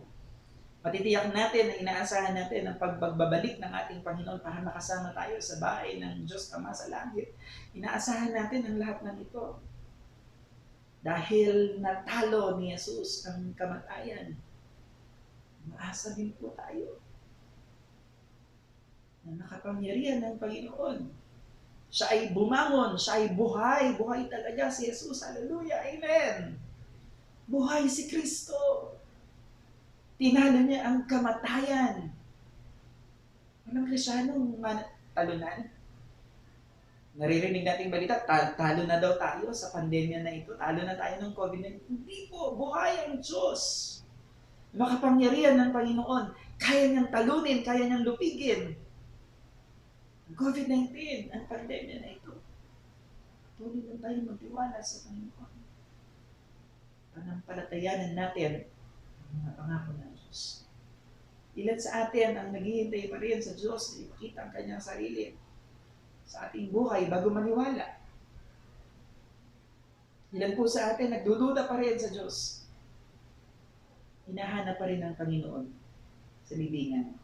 Matitiyak natin na inaasahan natin ang pagbabalik ng ating Panginoon para makasama tayo sa bahay ng Diyos Ama sa langit. Inaasahan natin ang lahat ng ito. Dahil natalo ni Jesus ang kamatayan, maasa din po tayo na nakapangyarihan ng Panginoon. Siya ay bumangon, siya ay buhay. Buhay talaga si Jesus. Hallelujah. Amen. Buhay si Kristo. Tinalo niya ang kamatayan. Walang Kristiyanong talunan. Naririnig nating balita, talo na daw tayo sa pandemya na ito. Talo na tayo ng COVID-19. Hindi po, buhay ang Diyos. Makapangyarihan ng Panginoon. Kaya niyang talunin, kaya niyang lupigin. Ang COVID-19, ang pandemya na ito. Tuloy lang tayo magtiwala sa Panginoon. Panampalatayanan natin ang mga pangako ng Diyos. Ilan sa atin ang naghihintay pa rin sa Diyos na ipakita ang kanyang sarili sa ating buhay bago maniwala. Ilan po sa atin nagdududa pa rin sa Diyos. Hinahanap pa rin ang Panginoon sa libingan.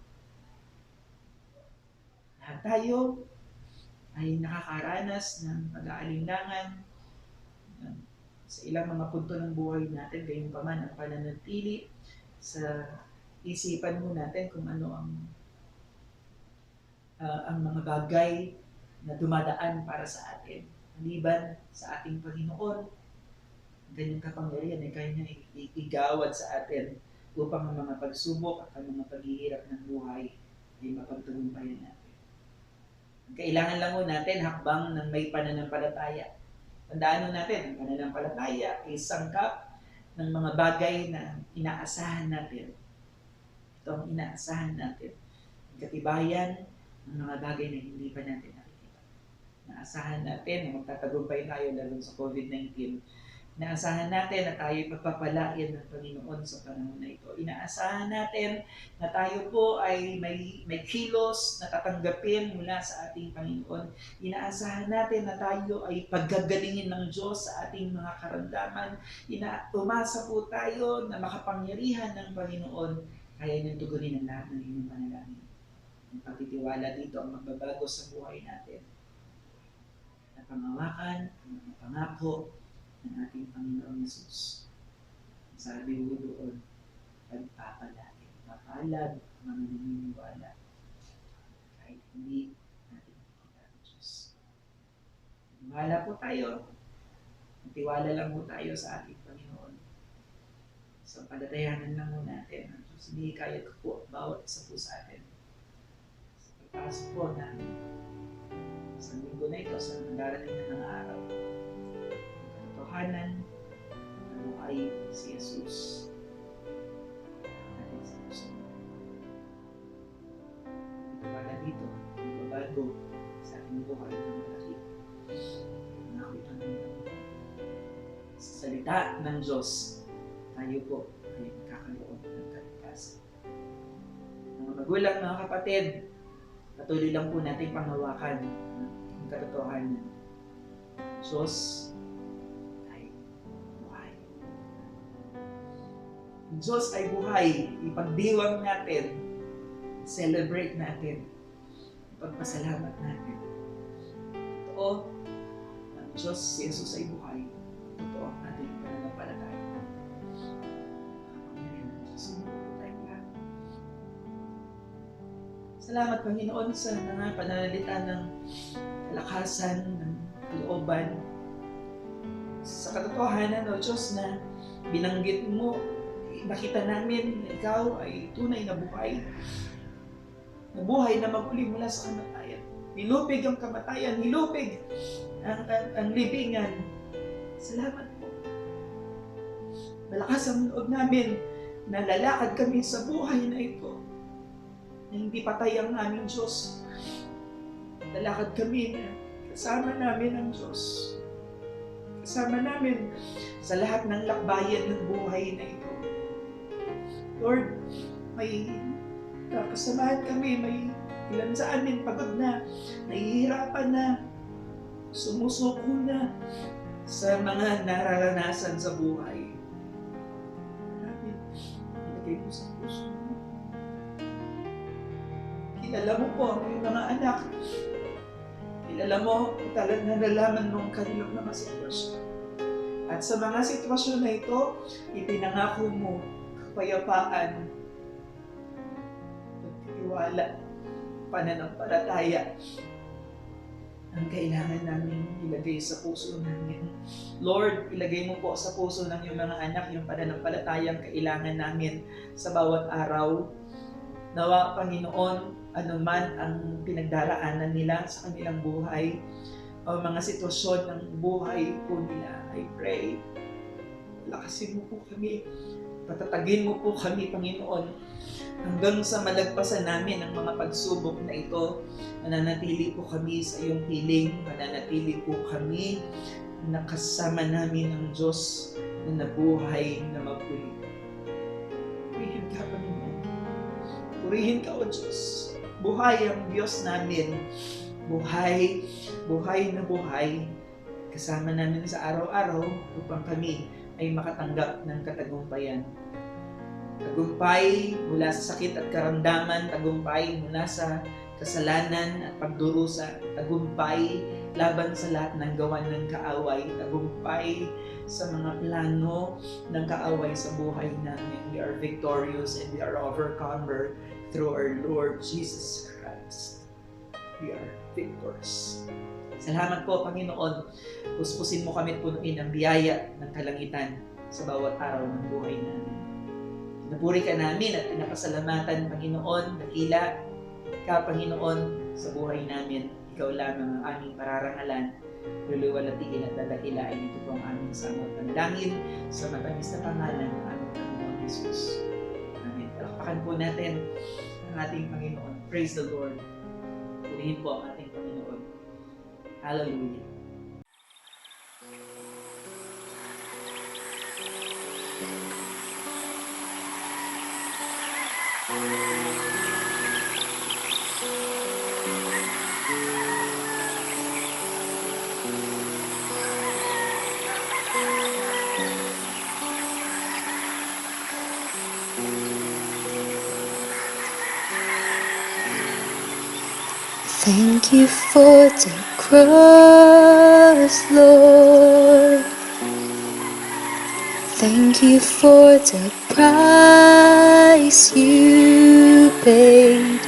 Lahat tayo ay nakakaranas ng pag-aalinlangan sa ilang mga punto ng buhay natin, gayon pa man ang pananatili sa isipan mo natin kung ano ang mga bagay na dumadaan para sa atin. Maliban sa ating Panginoon, ganyang kapangyarihan ay kaya niya igawad sa atin upang ang mga pagsubok at ang mga paghihirap ng buhay ay mapagtagumpayan natin. Kailangan lang mo natin hakbang ng may pananampalataya. Tandaan natin, ang pananampalataya ay sangkap ng mga bagay na inaasahan natin. Ito ang inaasahan natin. Ang katibayan ng mga bagay na hindi pa natin nakikita. Naasahan natin na magtatagumpay tayo lalo sa COVID-19. Inaasahan natin na tayo pagpapalain ng Panginoon sa panahon na ito. Inaasahan natin na tayo po ay may kilos na tatanggapin mula sa ating Panginoon. Inaasahan natin na tayo ay paggagalingin ng Diyos sa ating mga karamdaman. Umasa po tayo na makapangyarihan ng Panginoon kaya niyang tugunin ang lahat ng inyong panalangin. Ang pagtitiwala dito ang magbabago sa buhay natin. Napangawakan, ang mga pangako ng ating Panginoong Yesus. Sabi mo doon, pagpapalagi, mapalad ang mga naniniwala kahit hindi natin makita ang Diyos. Maniwala po tayo, magtiwala lang po tayo sa ating Panginoon. So, palatayanan lang po natin ang Diyos. Hindi kaya ko po bawat isa po sa atin. Sa pagpasok po namin sa linggo na ito, sa darating na ng araw, katotohanan na buhay si Jesus natin sa puso. Ito pala dito, magbabago sa ating buhay ng malaki. Nakita namin sa salita ng Diyos, tayo po ay magkakaroon ng kaligtasan. Mga magulang, mga kapatid, patuloy lang po natin panghawakan ang katotohanan. Diyos ay buhay. Ang Diyos ay buhay. Ipagdiwang natin, celebrate natin, ipagpasalamat natin. Totoo, ang Diyos, si Jesus ay buhay. Totoo ang ating pananampalataya. Kapangyarihan ng Diyos, tayo lahat. Salamat, Panginoon, sa mga pananalita ng kalakasan, ng kalooban. Sa katotohanan, O Diyos, na binanggit mo, nakita namin na Ikaw ay tunay na buhay. Na buhay na maguli mula sa kamatayan. Nilupig ang kamatayan, nilupig ang libingan. Salamat po. Malakas ang loob namin na lalakad kami sa buhay na ito. Na hindi patay ang aming Diyos. Lalakad kami na kasama namin ang Diyos. Kasama namin sa lahat ng lakbayan ng buhay na ito. Lord, may kasamahan kami, may ilan sa amin pagod na, nahihirapan na, sumusuko na sa mga nararanasan sa buhay. Maraming ilagay mo sa puso mo. Kilala mo po ang iyong mga anak. Kilala mo, talagang nalalaman mo ang kanilang mga sitwasyon. At sa mga sitwasyon na ito, ipinangako mo kapayapaan, pagtitiwala, pananampalataya ang kailangan namin ilagay sa puso namin. Lord, ilagay mo po sa puso ng iyong mga anak yung pananampalatayang kailangan namin sa bawat araw. Nawa, Panginoon, anuman ang pinagdaraanan nila sa kanilang buhay o mga sitwasyon ng buhay po nila, I pray, lakasin mo po kami, patatagin mo po kami, Panginoon, hanggang sa malagpasan namin ang mga pagsubok na ito. Mananatili po kami sa iyong piling, mananatili po kami nakasama namin ang Diyos na nabuhay na magpuli. Purihin ka, Panginoon. Purihin ka, O Diyos. Buhay ang Diyos namin. Buhay, buhay na buhay. Kasama namin sa araw-araw upang kami ay makatanggap ng katagumpayan. Tagumpay mula sa sakit at karamdaman, tagumpay mula sa kasalanan at pagdurusa, tagumpay laban sa lahat ng gawa ng kaaway, tagumpay sa mga plano ng kaaway sa buhay namin. We are victorious and we are overcomer through our Lord Jesus Christ. We are victors. Salamat po, Panginoon. Puspusin mo kami at punuin ang biyaya ng kalangitan sa bawat araw ng buhay namin. Pinapuri ka namin at pinapasalamatan, Panginoon, dakila ka, Panginoon, sa buhay namin. Ikaw lamang ang aming pararangalan, luluwalhatiin at dadakilain. Ito po ang aming samang panalangin sa matamis na pangalan ng aming Panginoon Jesus. Amen. Palakpakan po natin ang ating Panginoon. Praise the Lord. Purihin po ang ating Panginoon. Hallelujah. Thank you for the cross, Lord. Thank you for the price you paid,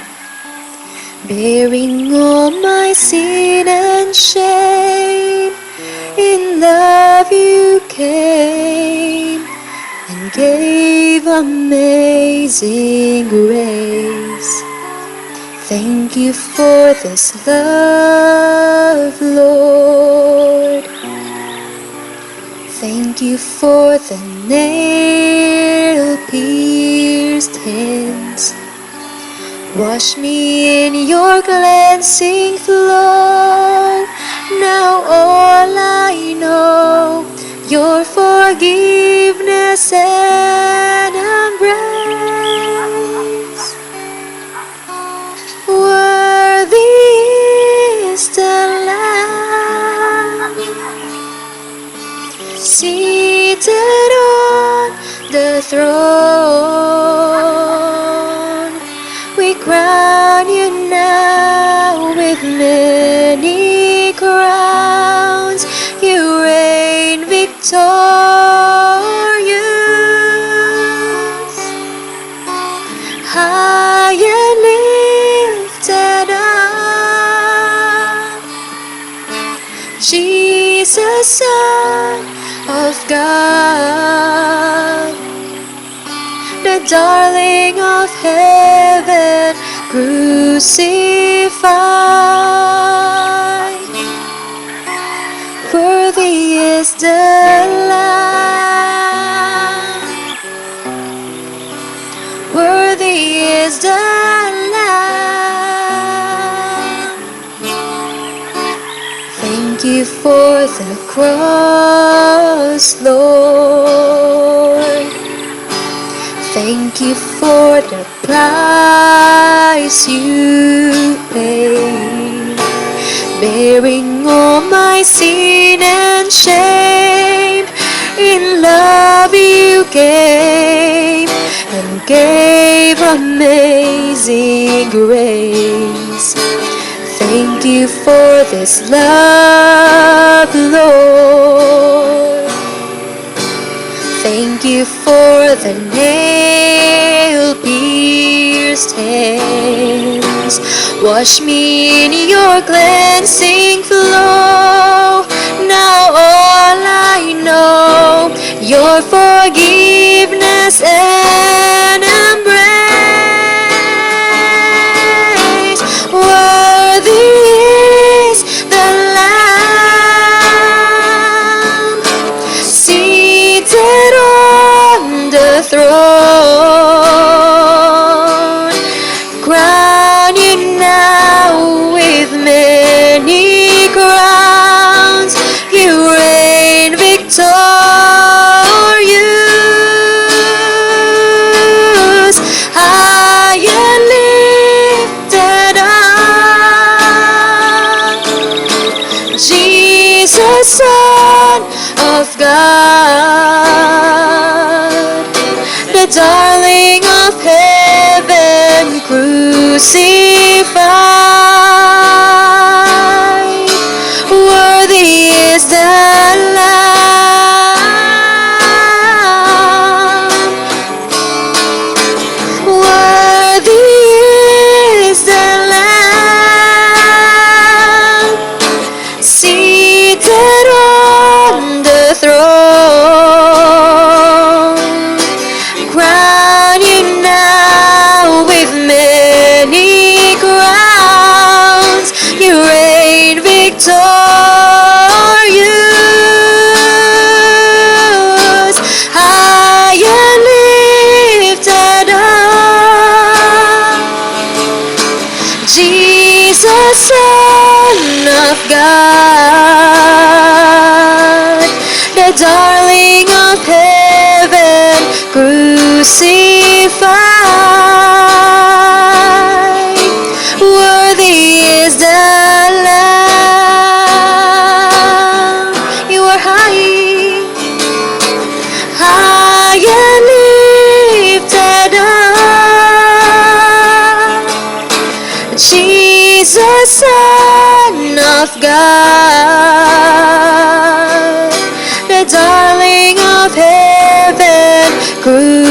bearing all my sin and shame. In love you came and gave amazing grace. Thank you for this love, Lord. Thank you for the nail-pierced hands. Wash me in your cleansing flood. Now all I know, your forgiveness and embrace. Worthy is the Lamb, seated on the throne. We crown you now with many crowns. You reign victorious, high and lifted up. Jesus, Son of God, the darling of heaven, crucified. Worthy is the Lamb, worthy is the Lamb. Thank you for the cross, Lord. Thank you for the price you paid, bearing all my sin and shame. In love you came and gave amazing grace. Thank you for this love, Lord. Thank you for the nail-pierced hands. Wash me in your cleansing flow. Now all I know, your forgiveness and embrace. Worthy is the Lamb seated on the throne. Crown you now with many crowns. You reign victorious, high and lifted up. Jesus, Son of God, the darling of heaven, crucified. Worthy is the Lamb. Worthy is the Lamb seated on the throne. Crown you now with many crowns. You reign victorious, high and lifted up. Jesus, Son of God, the darling of heaven, crucified. Worthy is the Lamb. You are high and lifted up. Jesus, Son of God, the darling of heaven, crucified.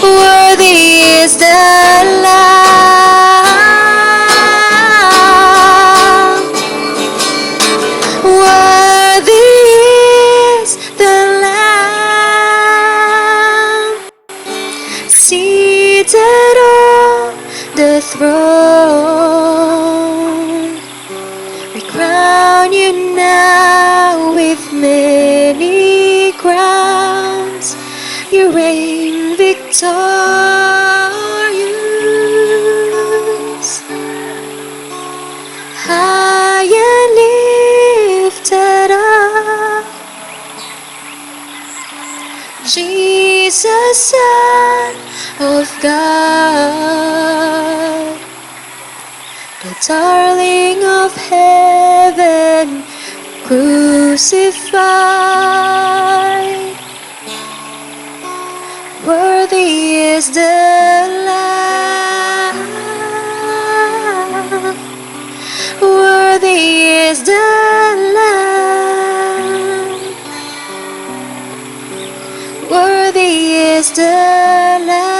Worthy is the Lamb. Worthy is the Lamb seated on the throne. We crown you now with many crowns. You reign victorious, high and lifted up. Jesus, Son of God, the darling of heaven, crucified. Worthy is the Lamb. Worthy is the Lamb. Worthy is the Lamb.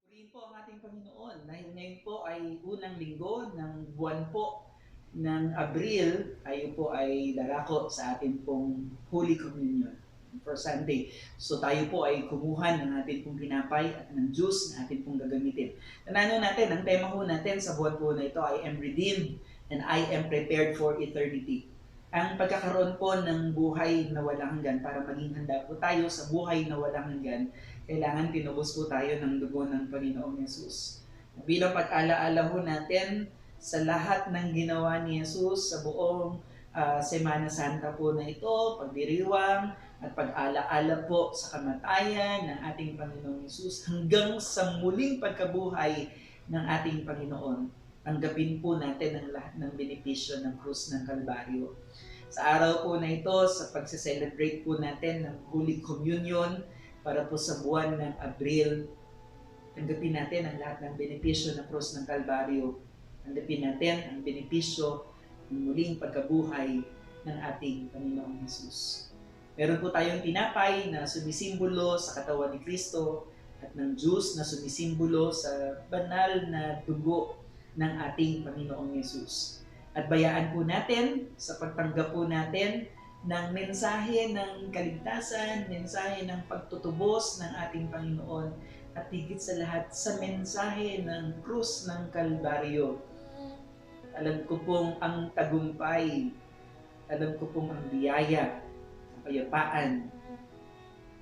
Purihin po ang ating Panginoon dahil ngayon po ay unang linggo ng buwan po ng Abril. Tayo po ay darako sa ating pong Holy Communion for Sunday. So tayo po ay kumuha ng ating pong tinapay at ng juice na ating pong gagamitin. Tanano natin, ang tema po natin sa buwan po na ito, I am redeemed and I am prepared for eternity. Ang pagkakaroon po ng buhay na walang hanggan para maging handa po tayo sa buhay na walang hanggan, kailangan tinubos po tayo ng dugo ng Panginoong Yesus. Bilang pag-alaala po natin sa lahat ng ginawa ni Yesus sa buong Semana Santa po na ito, pagdiriwang at pag-alaala po sa kamatayan ng ating Panginoong Yesus hanggang sa muling pagkabuhay ng ating Panginoon. tanggapin po natin ang lahat ng benepisyo ng krus ng Kalbaryo. Sa araw po na ito, sa pagse-celebrate po natin ng Holy Communion para po sa buwan ng Abril, tanggapin natin ang lahat ng benepisyo ng krus ng Kalbaryo. Tanggapin natin ang benepisyo ng muling pagkabuhay ng ating Panginoong Hesus. Meron po tayong tinapay na sumisimbolo sa katawan ni Kristo at ng juice na sumisimbolo sa banal na dugo ng ating Panginoong Hesus. At bayaan po natin sa pagtanggap po natin ng mensahe ng kaligtasan, mensahe ng pagtutubos ng ating Panginoon, at higit sa lahat sa mensahe ng krus ng Kalbaryo. Alam ko pong ang tagumpay, alam ko pong ang biyaya, ang kapayapaan,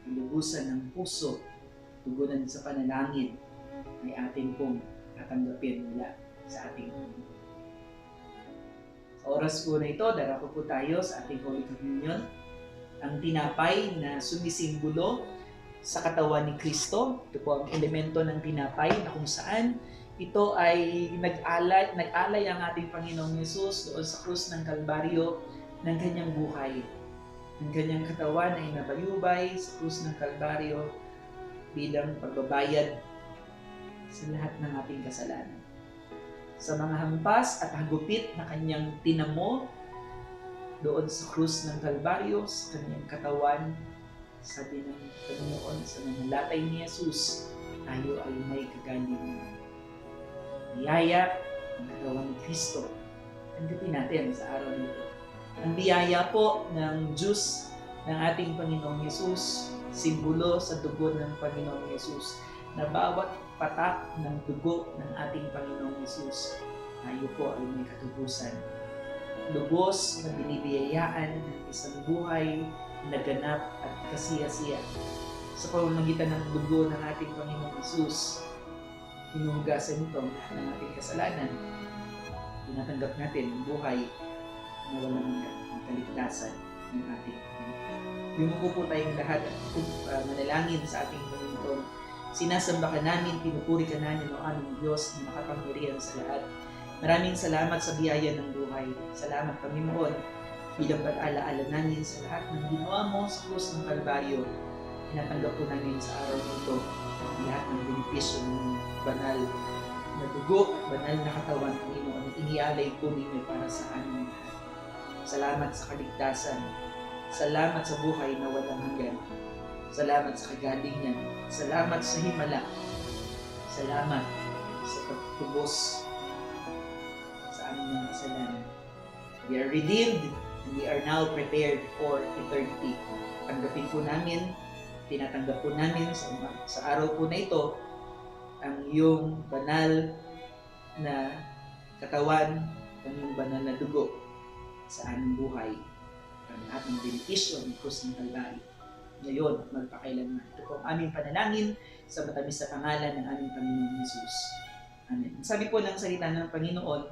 ang lubusan ng puso, tugunan sa panalangin, ay atin pong tatanggapin mula sa ating Panginoon. Sa oras po na ito, darako po tayo sa ating Holy Communion. Ang tinapay na sumisimbolo sa katawan ni Kristo. Ito po ang elemento ng tinapay na kung saan ito ay nag-alay ang ating Panginoong Hesus doon sa krus ng Kalbaryo ng kanyang buhay. Ang kanyang katawan ay nabayubay sa krus ng Kalbaryo bilang pagbabayad sa lahat ng ating kasalanan. Sa mga hampas at hagupit na kanyang tinamo doon sa krus ng Kalbaryo, sa kanyang katawan, sabi ng Panginoon sa mga latay ni Jesus, tayo ay may kagalingan. Biyaya ng katawan ni Kristo. Tanggapin natin sa araw nito. Ang biyaya po ng Diyos ng ating Panginoong Hesus, simbolo sa dugo ng Panginoong Hesus, na bawat patak ng dugo ng ating Panginoong Hesus, tayo po ay may katubusan. Lubos na binibiyayaan ng isang buhay na ganap at kasiya-siya. Sa pamamagitan ng dugo ng ating Panginoong Hesus, hinuhugasan ito ng ating kasalanan. Tinatanggap natin ang buhay na walang hanggan, ang kaligtasan ng ating Panginoon. Yumuko po tayong lahat at manalangin sa ating Panginoon. Sinasamba ka namin, pinupuri ka namin o aming Diyos na makapangyarihan sa lahat. Maraming salamat sa biyaya ng buhay. Salamat, Panginoon, bilang pag-alaala namin sa lahat ng ginawa mo sa krus ng Kalbaryo. Tinatanggap po namin sa araw nito ang lahat ng benepisyo ng banal na dugo, banal na katawan, Panginoon, na inialay po ninyo para sa amin lahat. Salamat sa kaligtasan. Salamat sa buhay na walang hanggan. Salamat sa kagalingan. Salamat sa himala. Salamat sa pagtubos sa aming mga kasalanan. We are redeemed and we are now prepared for eternity. Tanggapin po namin, tinatanggap po namin sa araw po na ito ang iyong banal na katawan, ang iyong banal na dugo sa aming buhay. Ang ating benepisyo ng krus ng Kalbaryo. Ngayon at magpakailanman. Ito po ang aming panalangin sa matamis na pangalan ng aming Panginoong Hesus. Amen. Sabi po ng salita ng Panginoon,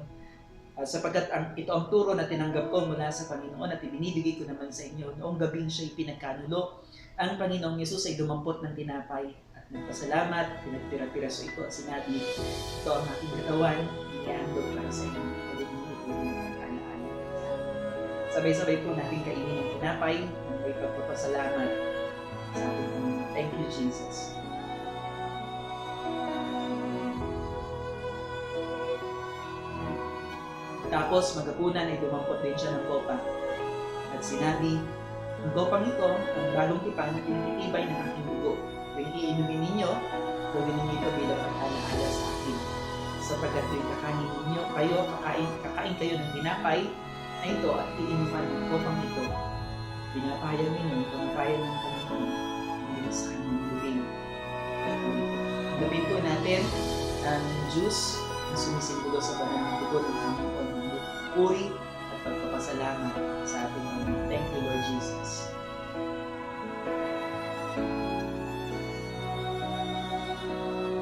sapagkat ito ang turo na tinanggap ko mula sa Panginoon at ibinibigay ko naman sa inyo, noong gabing siya'y pinagkanulo, ang Panginoong Hesus ay dumampot ng tinapay at nagpasalamat, pinagpira-piraso ito at sinabi, ito ang aking katawan, inihandog para sa inyo. Sabay-sabay po natin kainin ng tinapay ng may pagpapasalamat sa ating Panginoon. Thank you, Jesus. Tapos magapunan ay dumampot din siya ng kopa at sinabi, ang kopang ito ang bagong tipan na pinititibay ng aking dugo. Kung iinumin ninyo, gawin ninyo ito bilang pag-alaala sa akin. Sapagkat kung kakain ninyo, kakain kayo ng tinapay na ito at iinuman ng kopang ito, pinapahayan ninyo ang pamapayan ng Panginoon hindi sa kanyang lubing. Gawin po natin ang juice na sumisimbolo sa banal ng dugo ng Panginoon ng puri at pagpapasalamat sa ating Panginoon. Thank you, Lord Jesus.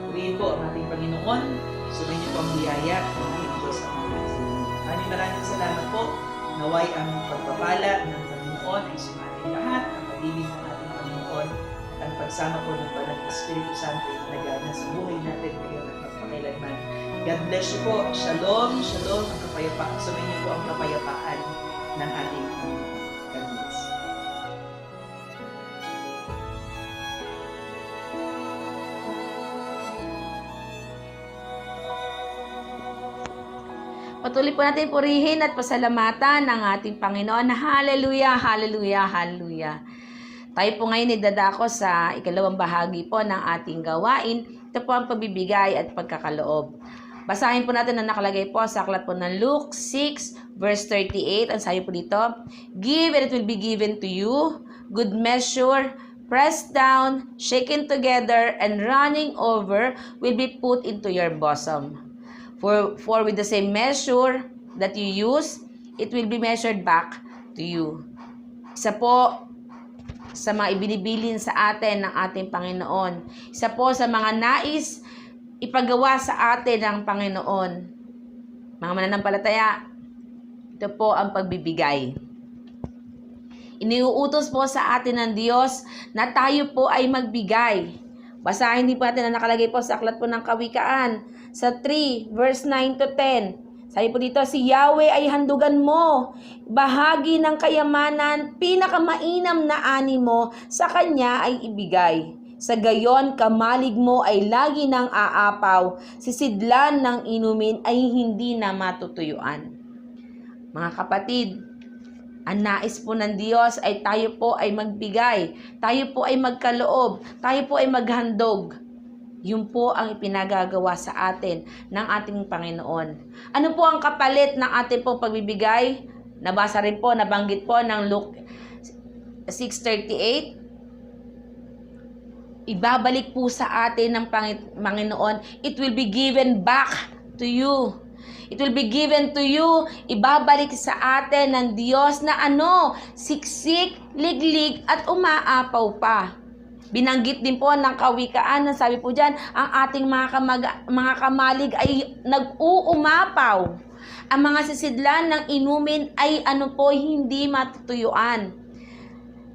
Purihin po ang ating Panginoon. Sumayin niyo po ang biyaya ng ating Diyos ang ating maraming salamat po. Naway ang pagpapala ng Panginoon ay sumating lahat, ang pag-ibig ng ating Panginoon, at ang pagsama po ng Banal na Espiritu Santo ay nagana sa buhay natin ngayon at magpakailanman. God bless you po. Shalom, shalom, ang kapayapaan. Sumayin niyo po ang kapayapaan ng ating Panginoon. God bless. Patuloy po natin purihin at pasalamatan ng ating Panginoon. Hallelujah, hallelujah, hallelujah. Tayo po ngayon idadako sa ikalawang bahagi po ng ating gawain. Ito po ang pagbibigay at pagkakaloob. Basahin po natin ang nakalagay po sa aklat po ng Luke 6 verse 38. Ang sabi po dito, "Give and it will be given to you, good measure, pressed down, shaken together, and running over will be put into your bosom. For with the same measure that you use, it will be measured back to you." Isa po sa mga ibinibilin sa atin ng ating Panginoon. Isa po sa mga nais ipagawa sa atin ng Panginoon. Mga mananampalataya, ito po ang pagbibigay. Iniuutos po sa atin ng Diyos na tayo po ay magbigay. Basahin din po natin ang nakalagay po sa aklat po ng Kawikaan sa 3 verse 9 to 10. Sabi po dito, "Si Yahweh ay handugan mo, bahagi ng kayamanan, pinakamainam na ani mo, sa Kanya ay ibigay. Sa gayon, kamalig mo ay lagi ng aapaw, sisidlan ng inumin ay hindi na matutuyuan." Mga kapatid, ang nais po ng Diyos ay tayo po ay magbigay, tayo po ay magkaloob, tayo po ay maghandog. Yun po ang ipinagagawa sa atin ng ating Panginoon. Ano po ang kapalit ng ating pong pagbibigay? Nabasa rin po, nabanggit po ng Luke 6:38. Ibabalik po sa atin ng Panginoon. It will be given back to you. It will be given to you. Ibabalik sa atin ng Diyos na siksik, liglig, at umaapaw pa. Binanggit din po ng Kawikaan, sabi po dyan, ang ating mga kamalig ay nag-uumapaw. Ang mga sisidlan ng inumin ay hindi matutuyuan.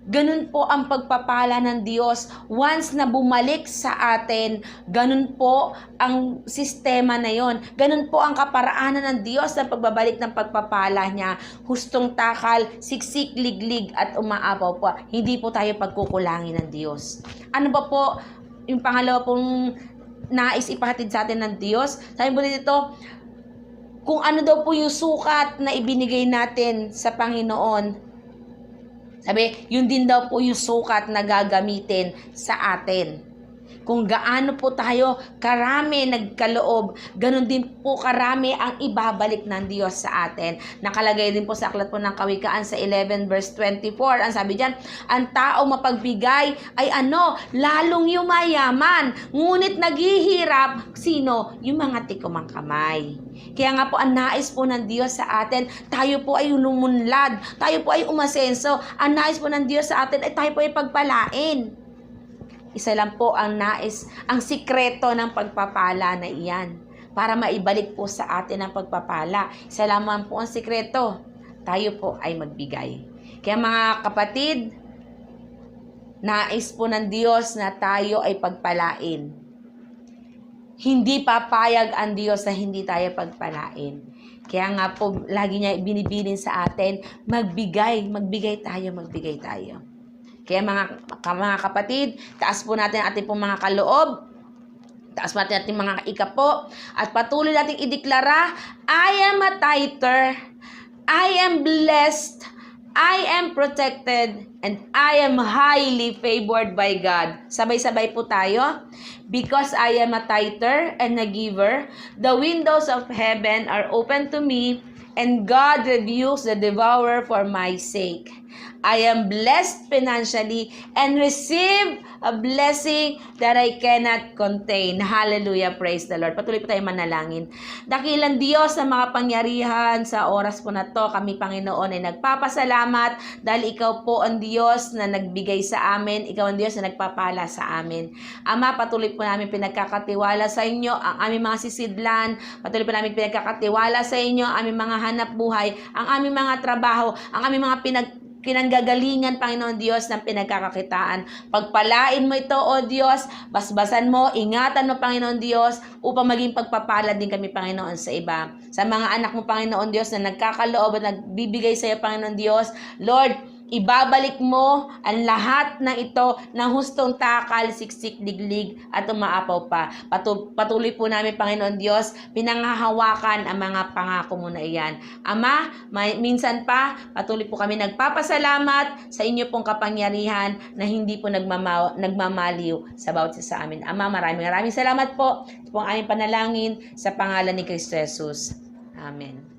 Ganun po ang pagpapala ng Diyos. Once na bumalik sa atin, ganun po ang sistema na yon. Ganun po ang kaparaanan ng Diyos ng pagbabalik ng pagpapala niya. Hustong takal, siksik, liglig, at umaapaw po. Hindi po tayo pagkukulangin ng Diyos. Ano ba po yung pangalawa pong nais ipahatid sa atin ng Diyos? Sabi po dito, kung ano daw po yung sukat na ibinigay natin sa Panginoon, sabi, yun din daw po yung sukat na gagamitin sa atin. Kung gaano po tayo karami nagkaloob, ganun din po karami ang ibabalik ng Diyos sa atin. Nakalagay din po sa aklat po ng Kawikaan sa 11 verse 24. Ang sabi diyan, "Ang tao mapagbigay ay lalong yumayaman, ngunit naghihirap, sino? Yung mga tikumang kamay." Kaya nga po, ang nais po ng Diyos sa atin, tayo po ay lumunlad, tayo po ay umasenso. Ang nais po ng Diyos sa atin ay tayo po ay pagpalain. Isa lang po ang nais, ang sikreto ng pagpapala na iyan. Para maibalik po sa atin ang pagpapala. Isa lamang po ang sikreto, tayo po ay magbigay. Kaya mga kapatid, nais po ng Diyos na tayo ay pagpalain. Hindi papayag ang Diyos na hindi tayo pagpalain. Kaya nga po, lagi niya binibilin sa atin, magbigay tayo. Kaya mga kapatid, taas po natin ating pong mga kaloob, taas po natin ating mga ikapo, at patuloy natin ideklara, I am a tither, I am blessed, I am protected, and I am highly favored by God. Sabay-sabay po tayo. Because I am a tither and a giver, the windows of heaven are open to me, and God rebukes the devourer for my sake. I am blessed financially and receive a blessing that I cannot contain. Hallelujah, praise the Lord. Patuloy po tayo manalangin. Dakilang Diyos na mga pangyarihan sa oras po na to, kami Panginoon ay nagpapasalamat dahil Ikaw po ang Diyos na nagbigay sa amin. Ikaw ang Diyos na nagpapala sa amin. Ama, patuloy po namin pinagkakatiwala sa inyo ang aming mga sisidlan. Patuloy po namin pinagkakatiwala sa inyo ang aming mga hanap buhay, ang aming mga trabaho, ang aming mga kinanggagalingan, Panginoon Diyos, ng pinagkakakitaan. Pagpalain mo ito, O Diyos, basbasan mo, ingatan mo, Panginoon Diyos, upang maging pagpapala din kami, Panginoon, sa iba. Sa mga anak mo, Panginoon Diyos, na nagkakaloob at nagbibigay sa iyo, Panginoon Diyos, Lord, ibabalik mo ang lahat ng ito ng hustong takal, siksik, liglig at umaapaw pa. Patuloy po namin, Panginoon Diyos, pinanghahawakan ang mga pangako mo na iyan. Ama, minsan pa, patuloy po kami nagpapasalamat sa inyo pong kapangyarihan na hindi po nagmamaliw sa bawat isa sa amin. Ama, maraming salamat po. Ito po ang aming panalangin sa pangalan ni Kristo Jesus. Amen.